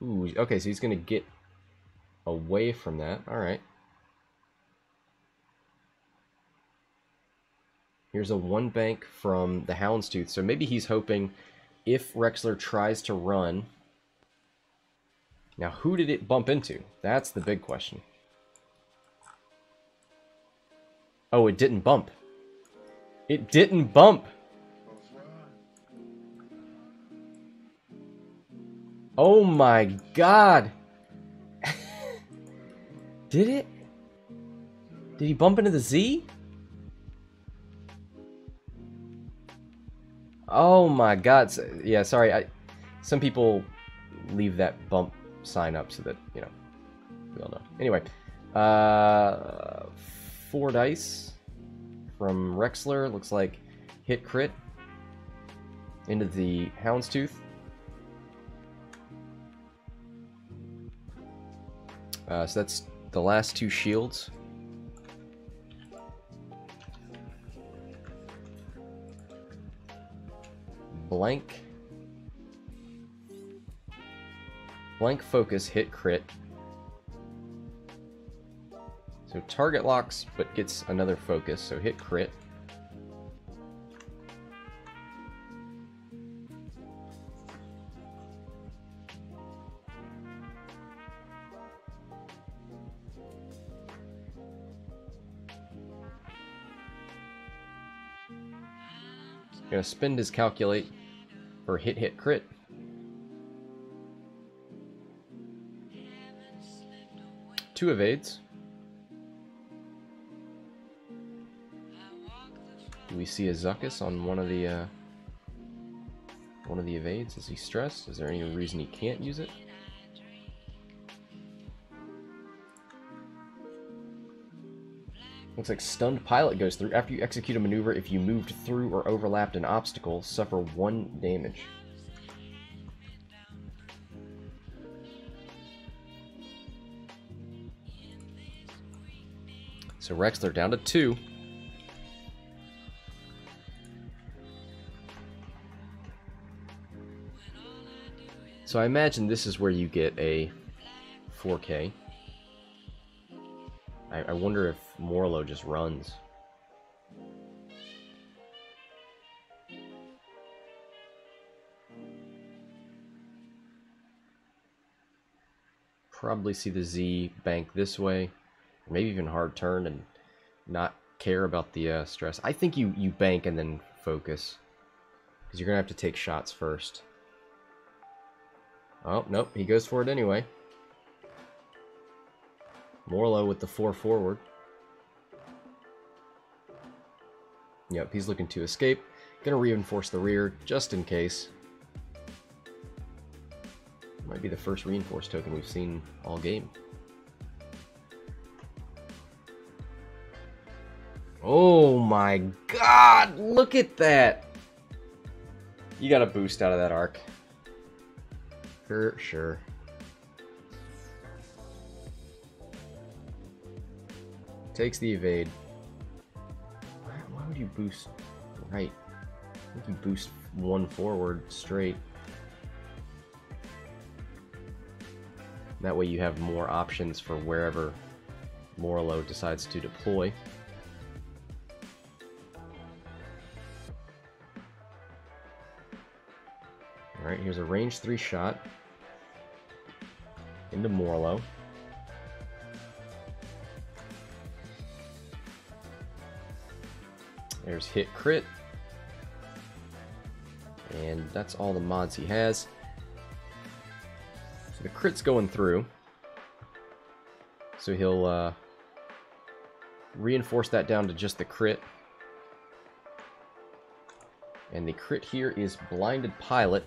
Ooh, okay, so he's gonna get away from that. Alright. Here's a 1 bank from the Houndstooth. So maybe he's hoping if Rexler tries to run. Now, who did it bump into? That's the big question. Oh, it didn't bump. It didn't bump. Oh my god. Did it? Did he bump into the Z? Oh my god. Yeah, sorry. Some people leave that bump sign up so that, you know, we all know. Anyway, 4 dice from Rexler. Looks like hit crit into the Houndstooth. So that's the last 2 shields. Blank focus, hit crit. So target locks, but gets another focus, so hit crit. Gonna spend his calculate for hit crit. Two evades. Do we see a Zuckus on one of the evades? Is he stressed? Is there any reason he can't use it? Looks like stunned pilot goes through. After you execute a maneuver, if you moved through or overlapped an obstacle, suffer 1 damage. So Rexler down to 2. So I imagine this is where you get a 4K. I wonder if Moralo just runs. Probably see the Z bank this way, or maybe even hard turn and not care about the stress. I think you bank and then focus, because you're gonna have to take shots first. Oh nope, he goes for it anyway. Moralo with the 4 forward. Yep, he's looking to escape. Gonna reinforce the rear just in case. Might be the first reinforce token we've seen all game. Oh my god, look at that! You got a boost out of that arc. For sure. Takes the evade. Why would you boost right? I think you boost 1 forward straight. That way you have more options for wherever Moralo decides to deploy. Alright, here's a range 3 shot into Moralo. There's hit crit. And that's all the mods he has. So the crit's going through. So he'll reinforce that down to just the crit. And the crit here is Blinded Pilot.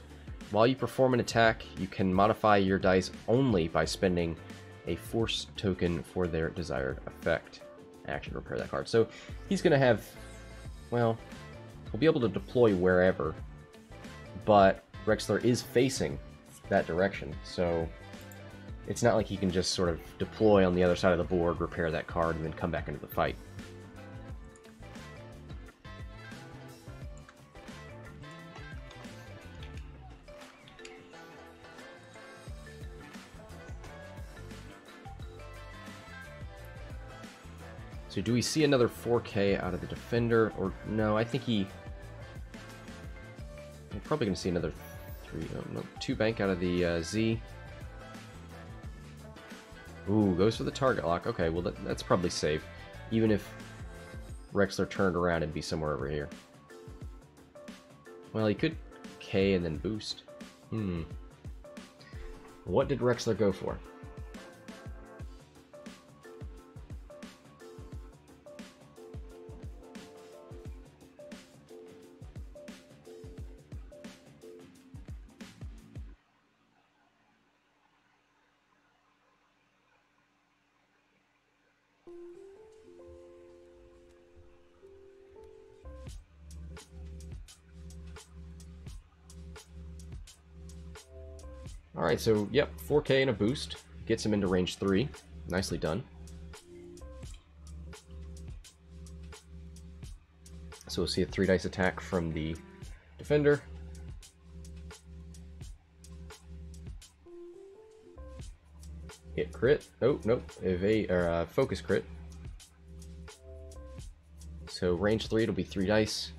While you perform an attack, you can modify your dice only by spending a force token for their desired effect. Action, repair that card. So he's going to have, well, he'll be able to deploy wherever, but Rexler is facing that direction, so it's not like he can just sort of deploy on the other side of the board, repair that card, and then come back into the fight. So do we see another 4K out of the defender, or no? I think we're probably going to see another 2 bank out of the Z. Ooh, goes for the target lock. Okay, well that's probably safe, even if Rexler turned around and be somewhere over here. Well, he could K and then boost. What did Rexler go for? Alright, so, yep, 4K and a boost. Gets him into range 3. Nicely done. So we'll see a 3 dice attack from the defender. Hit crit. Oh, nope. Evade, or focus crit. So range 3, it'll be 3 dice.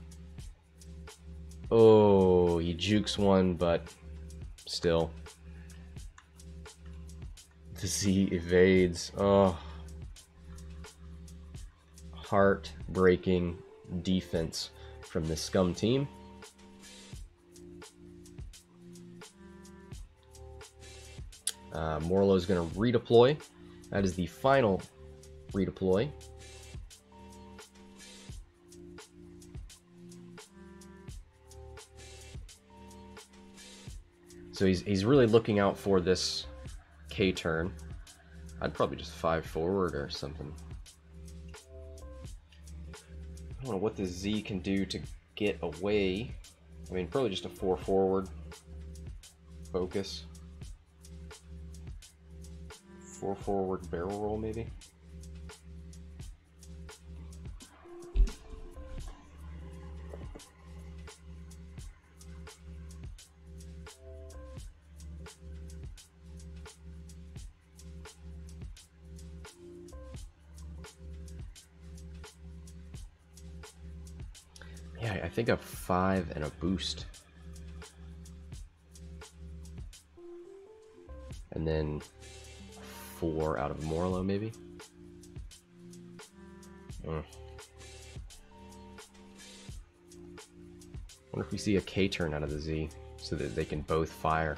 Oh, he jukes one, but still. The Z evades. Oh. Heartbreaking defense from the scum team. Moralo's going to redeploy. That is the final redeploy. So he's really looking out for this K turn. I'd probably just 5 forward or something. I don't know what the Z can do to get away. I mean, probably just a 4 forward. Focus. 4 forward barrel roll, maybe? Yeah, I think a 5 and a boost. And then 4 out of Moralo, maybe? Wonder if we see a K turn out of the Z, so that they can both fire.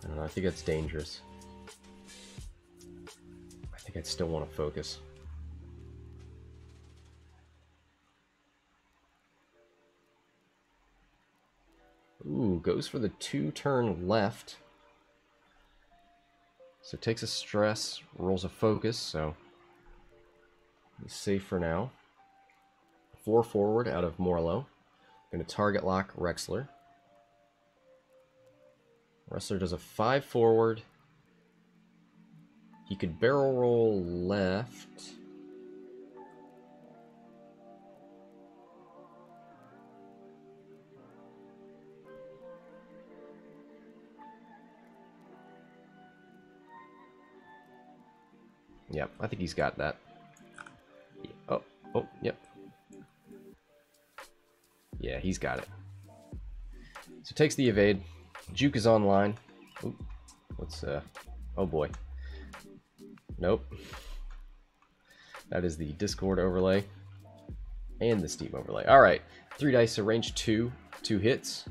I don't know, I think that's dangerous. I think I'd still want to focus. Ooh, goes for the 2-turn left. So takes a stress, rolls a focus, so he's safe for now. 4 forward out of Moralo. Gonna target lock Rexler. Rexler does a 5 forward. He could barrel roll left. Yep, I think he's got that. Oh, yep. Yeah, he's got it. So takes the evade. Juke is online. Ooh, what's oh boy. Nope. That is the Discord overlay and the Steam overlay. All right, 3 dice, so range 2, 2 hits.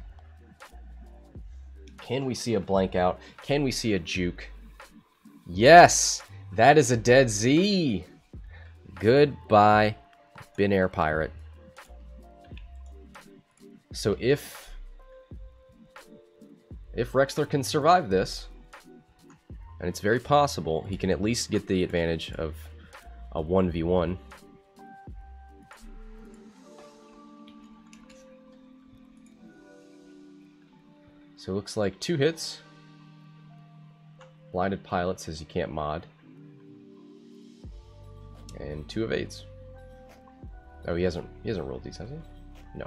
Can we see a blank out? Can we see a juke? Yes, that is a dead Z. Goodbye, Binayre Pirate. So if Rexler can survive this, and it's very possible, he can at least get the advantage of a 1v1. So it looks like 2 hits. Blinded Pilot says you can't mod. And 2 evades. Oh, he hasn't rolled these, has he? No.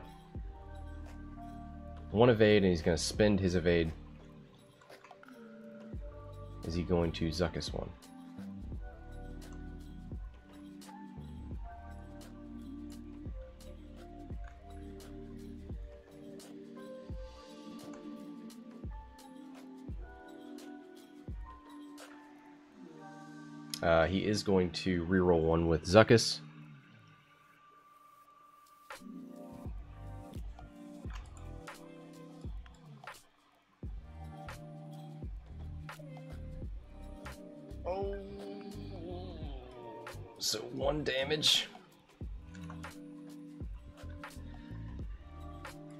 1 evade, and he's going to spend his evade. Is he going to Zuckuss one? He is going to reroll 1 with Zuckuss. Oh. So 1 damage.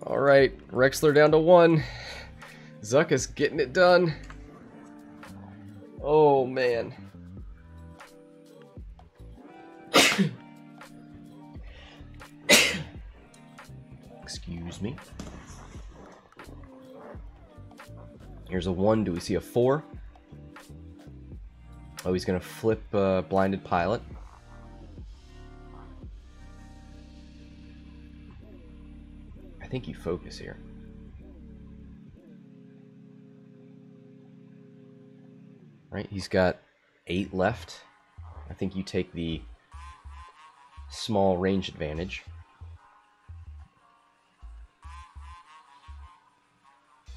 Alright, Rexler down to 1. Zuckuss getting it done. Oh man. Excuse me. Here's a 1. Do we see a 4? Oh, he's going to flip Blinded Pilot. I think you focus here. Right, he's got 8 left. I think you take the small range advantage.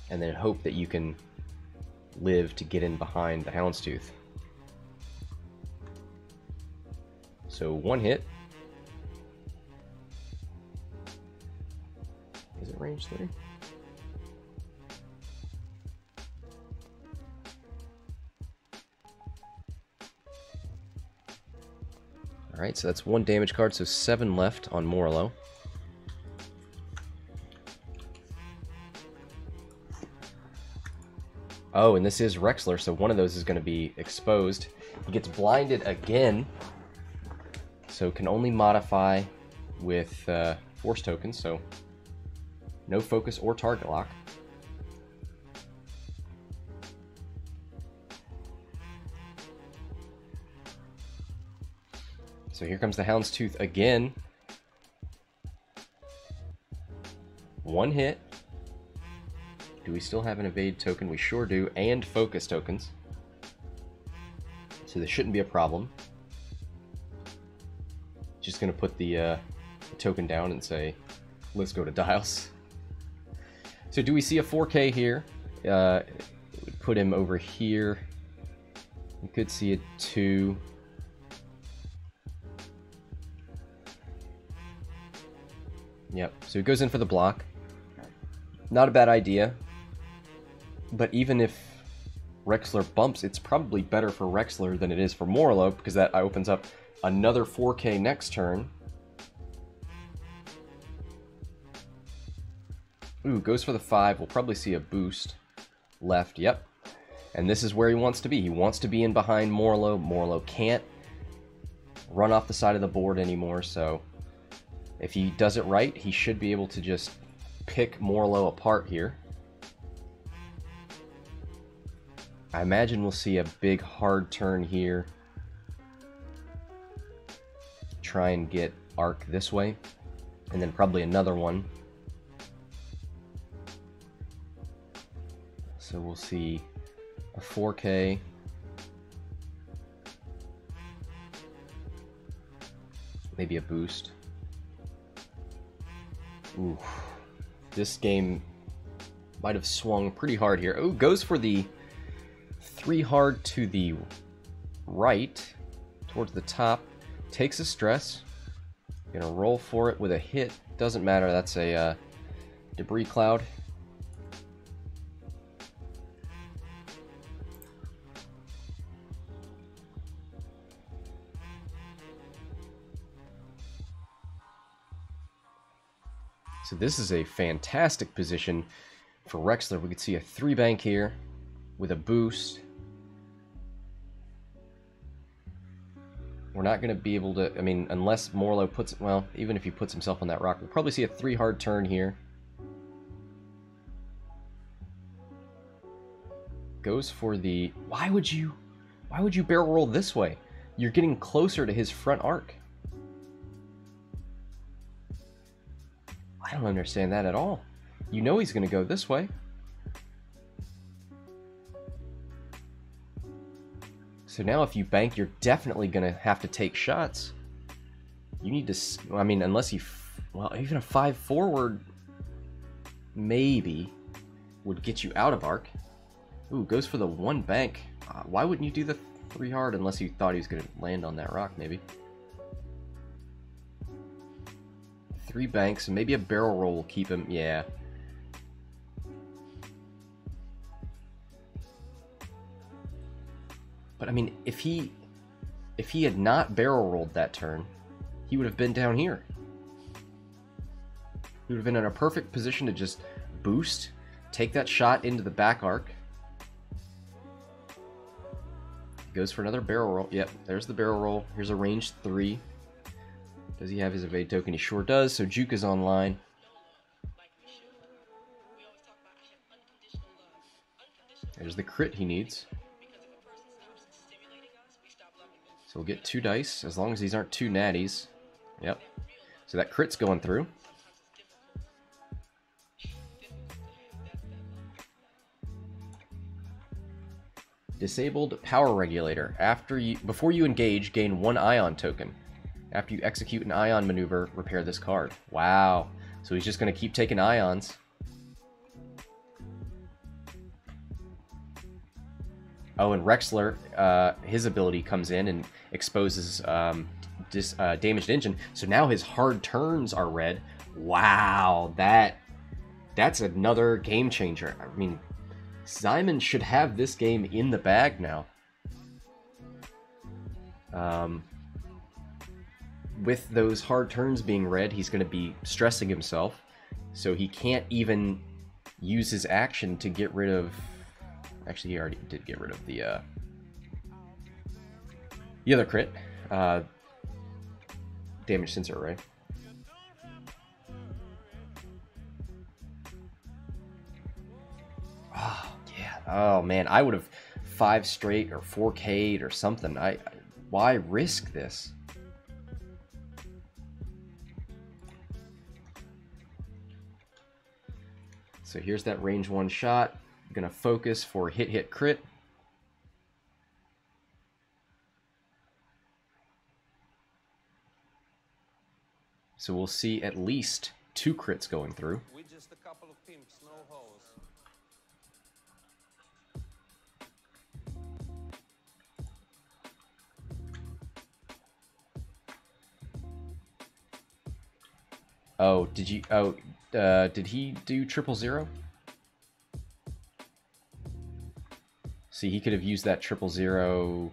And then hope that you can live to get in behind the Houndstooth. So 1 hit. Is it range 3? Alright, so that's 1 damage card, so 7 left on Moralo. Oh, and this is Rexler, so one of those is going to be exposed. He gets blinded again, so can only modify with force tokens, so no focus or target lock. So here comes the Houndstooth again. 1 hit. Do we still have an evade token? We sure do, and focus tokens. So this shouldn't be a problem. Just gonna put the token down and say, let's go to dials. So do we see a 4K here? Put him over here. We could see a 2. Yep, so he goes in for the block. Not a bad idea. But even if Rexler bumps, it's probably better for Rexler than it is for Moralo, because that opens up another 4K next turn. Ooh, goes for the 5. We'll probably see a boost. Left, yep. And this is where he wants to be. He wants to be in behind Moralo. Moralo can't run off the side of the board anymore, so if he does it right, he should be able to just pick Moralo apart here. I imagine we'll see a big hard turn here. Try and get Arc this way, and then probably another one. So we'll see a 4K. Maybe a boost. Ooh. This game might have swung pretty hard here. Oh, goes for the 3 hard to the right, towards the top. Takes a stress. Gonna roll for it with a hit. Doesn't matter, that's a debris cloud. So this is a fantastic position for Rexler. We could see a 3 bank here with a boost. We're not going to be able to, I mean, unless Moralo puts, well, even if he puts himself on that rock, we'll probably see a 3 hard turn here. Goes for the, why would you barrel roll this way? You're getting closer to his front arc. I don't understand that at all. You know he's going to go this way. So now if you bank, you're definitely going to have to take shots. You need to, I mean, unless you, well, even a 5 forward maybe would get you out of arc. Ooh, goes for the 1 bank. Why wouldn't you do the 3 hard unless you thought he was going to land on that rock maybe? 3 banks, and maybe a barrel roll will keep him, yeah. But I mean, if he had not barrel rolled that turn, he would have been down here. He would have been in a perfect position to just boost, take that shot into the back arc. Goes for another barrel roll. Yep, there's the barrel roll. Here's a range 3. Does he have his evade token? He sure does, so Juke is online. There's the crit he needs. So we'll get 2 dice, as long as these aren't 2 natties. Yep. So that crit's going through. Disabled power regulator. Before you engage, gain 1 ion token. After you execute an ion maneuver, repair this card. Wow. So he's just going to keep taking ions. Oh, and Rexler, his ability comes in and exposes damaged engine. So now his hard turns are red. Wow, that's another game changer. I mean, Szymon should have this game in the bag now. With those hard turns being red, he's going to be stressing himself. So he can't even use his action to get rid of... Actually, he already did get rid of the other crit. Damage sensor array. Oh, yeah. Oh, man. I would have 5 straight or 4K'd or something. Why risk this? So here's that range 1 shot. I'm gonna focus for hit crit. So we'll see at least 2 crits going through. We're just a couple of pimps, no hoes. Oh, did you? Oh, did he do 000? See, he could have used that 000.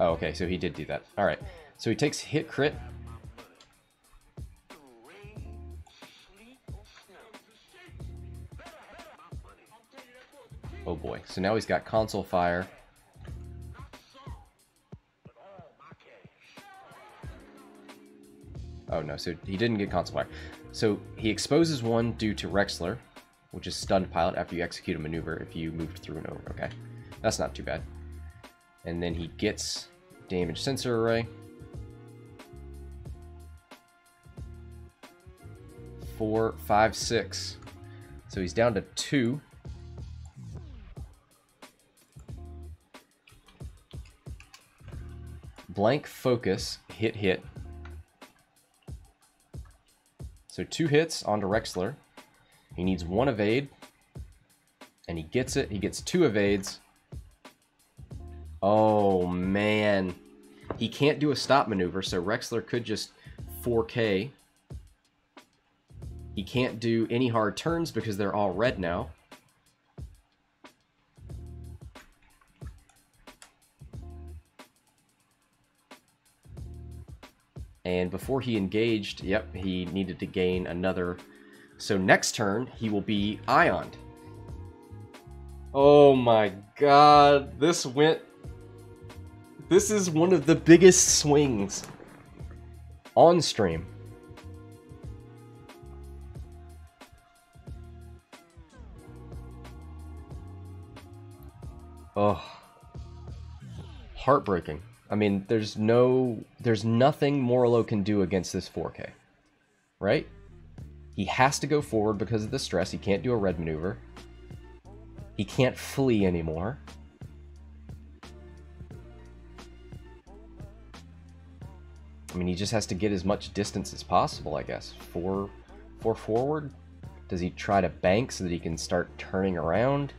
Oh, okay, so he did do that. All right, so he takes hit crit. Oh boy, so now he's got console fire. Oh no, so he didn't get console fire. So he exposes 1 due to Rexler, which is stunned pilot after you execute a maneuver if you moved through and over. Okay, that's not too bad. And then he gets damage sensor array. 4, 5, 6. So he's down to 2. Blank focus, hit. So 2 hits onto Rexler. He needs 1 evade. And he gets it. He gets 2 evades. Oh, man. He can't do a stop maneuver, so Rexler could just 4K. He can't do any hard turns because they're all red now. And before he engaged, yep, he needed to gain another. So next turn, he will be Ioned. Oh my god, this is one of the biggest swings on stream. Oh, heartbreaking. I mean, there's nothing Moralo can do against this 4K, right? He has to go forward because of the stress. He can't do a red maneuver. He can't flee anymore. I mean, he just has to get as much distance as possible, I guess. 4 forward? Does he try to bank so that he can start turning around?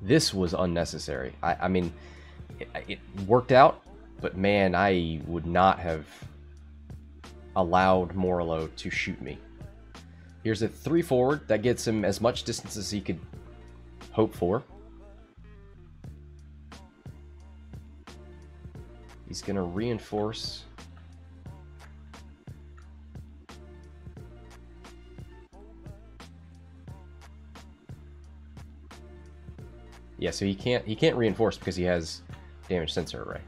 This was unnecessary. I mean, it worked out, but man, I would not have allowed Moralo to shoot me. Here's a 3 forward. That gets him as much distance as he could hope for. He's going to reinforce. Yeah, so he can't reinforce because he has damage sensor array.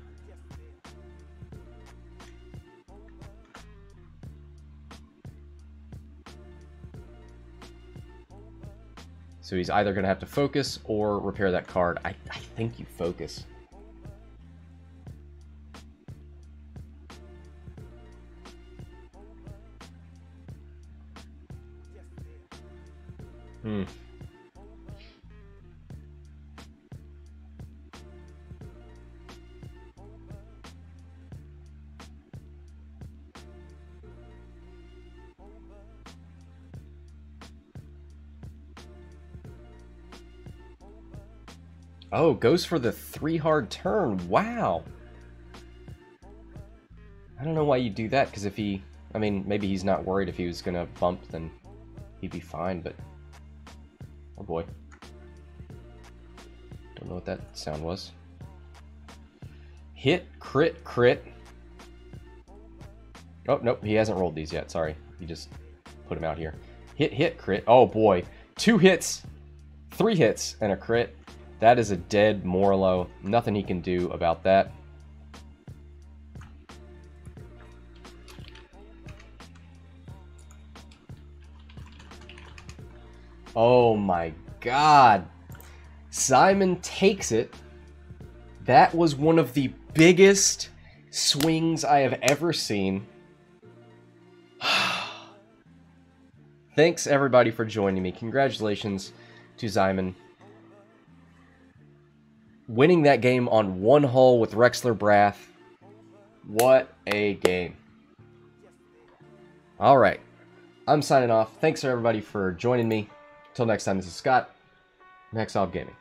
So he's either going to have to focus or repair that card. I think you focus. Oh, goes for the 3 hard turn. Wow. I don't know why you do that, because if he... I mean, maybe he's not worried if he was going to bump, then he'd be fine, but... Oh boy. Don't know what that sound was. Hit, crit, crit. Oh, nope, he hasn't rolled these yet, sorry. He just put him out here. Hit, hit, crit. Oh boy. 2 hits, 3 hits, and a crit. That is a dead Moralo. Nothing he can do about that. Oh my god. Szymon takes it. That was one of the biggest swings I have ever seen. Thanks everybody for joining me. Congratulations to Szymon. Winning that game on 1 hull with Rexler Brath. What a game. Alright. I'm signing off. Thanks everybody for joining me. Until next time, this is Scott, Maxob Gaming.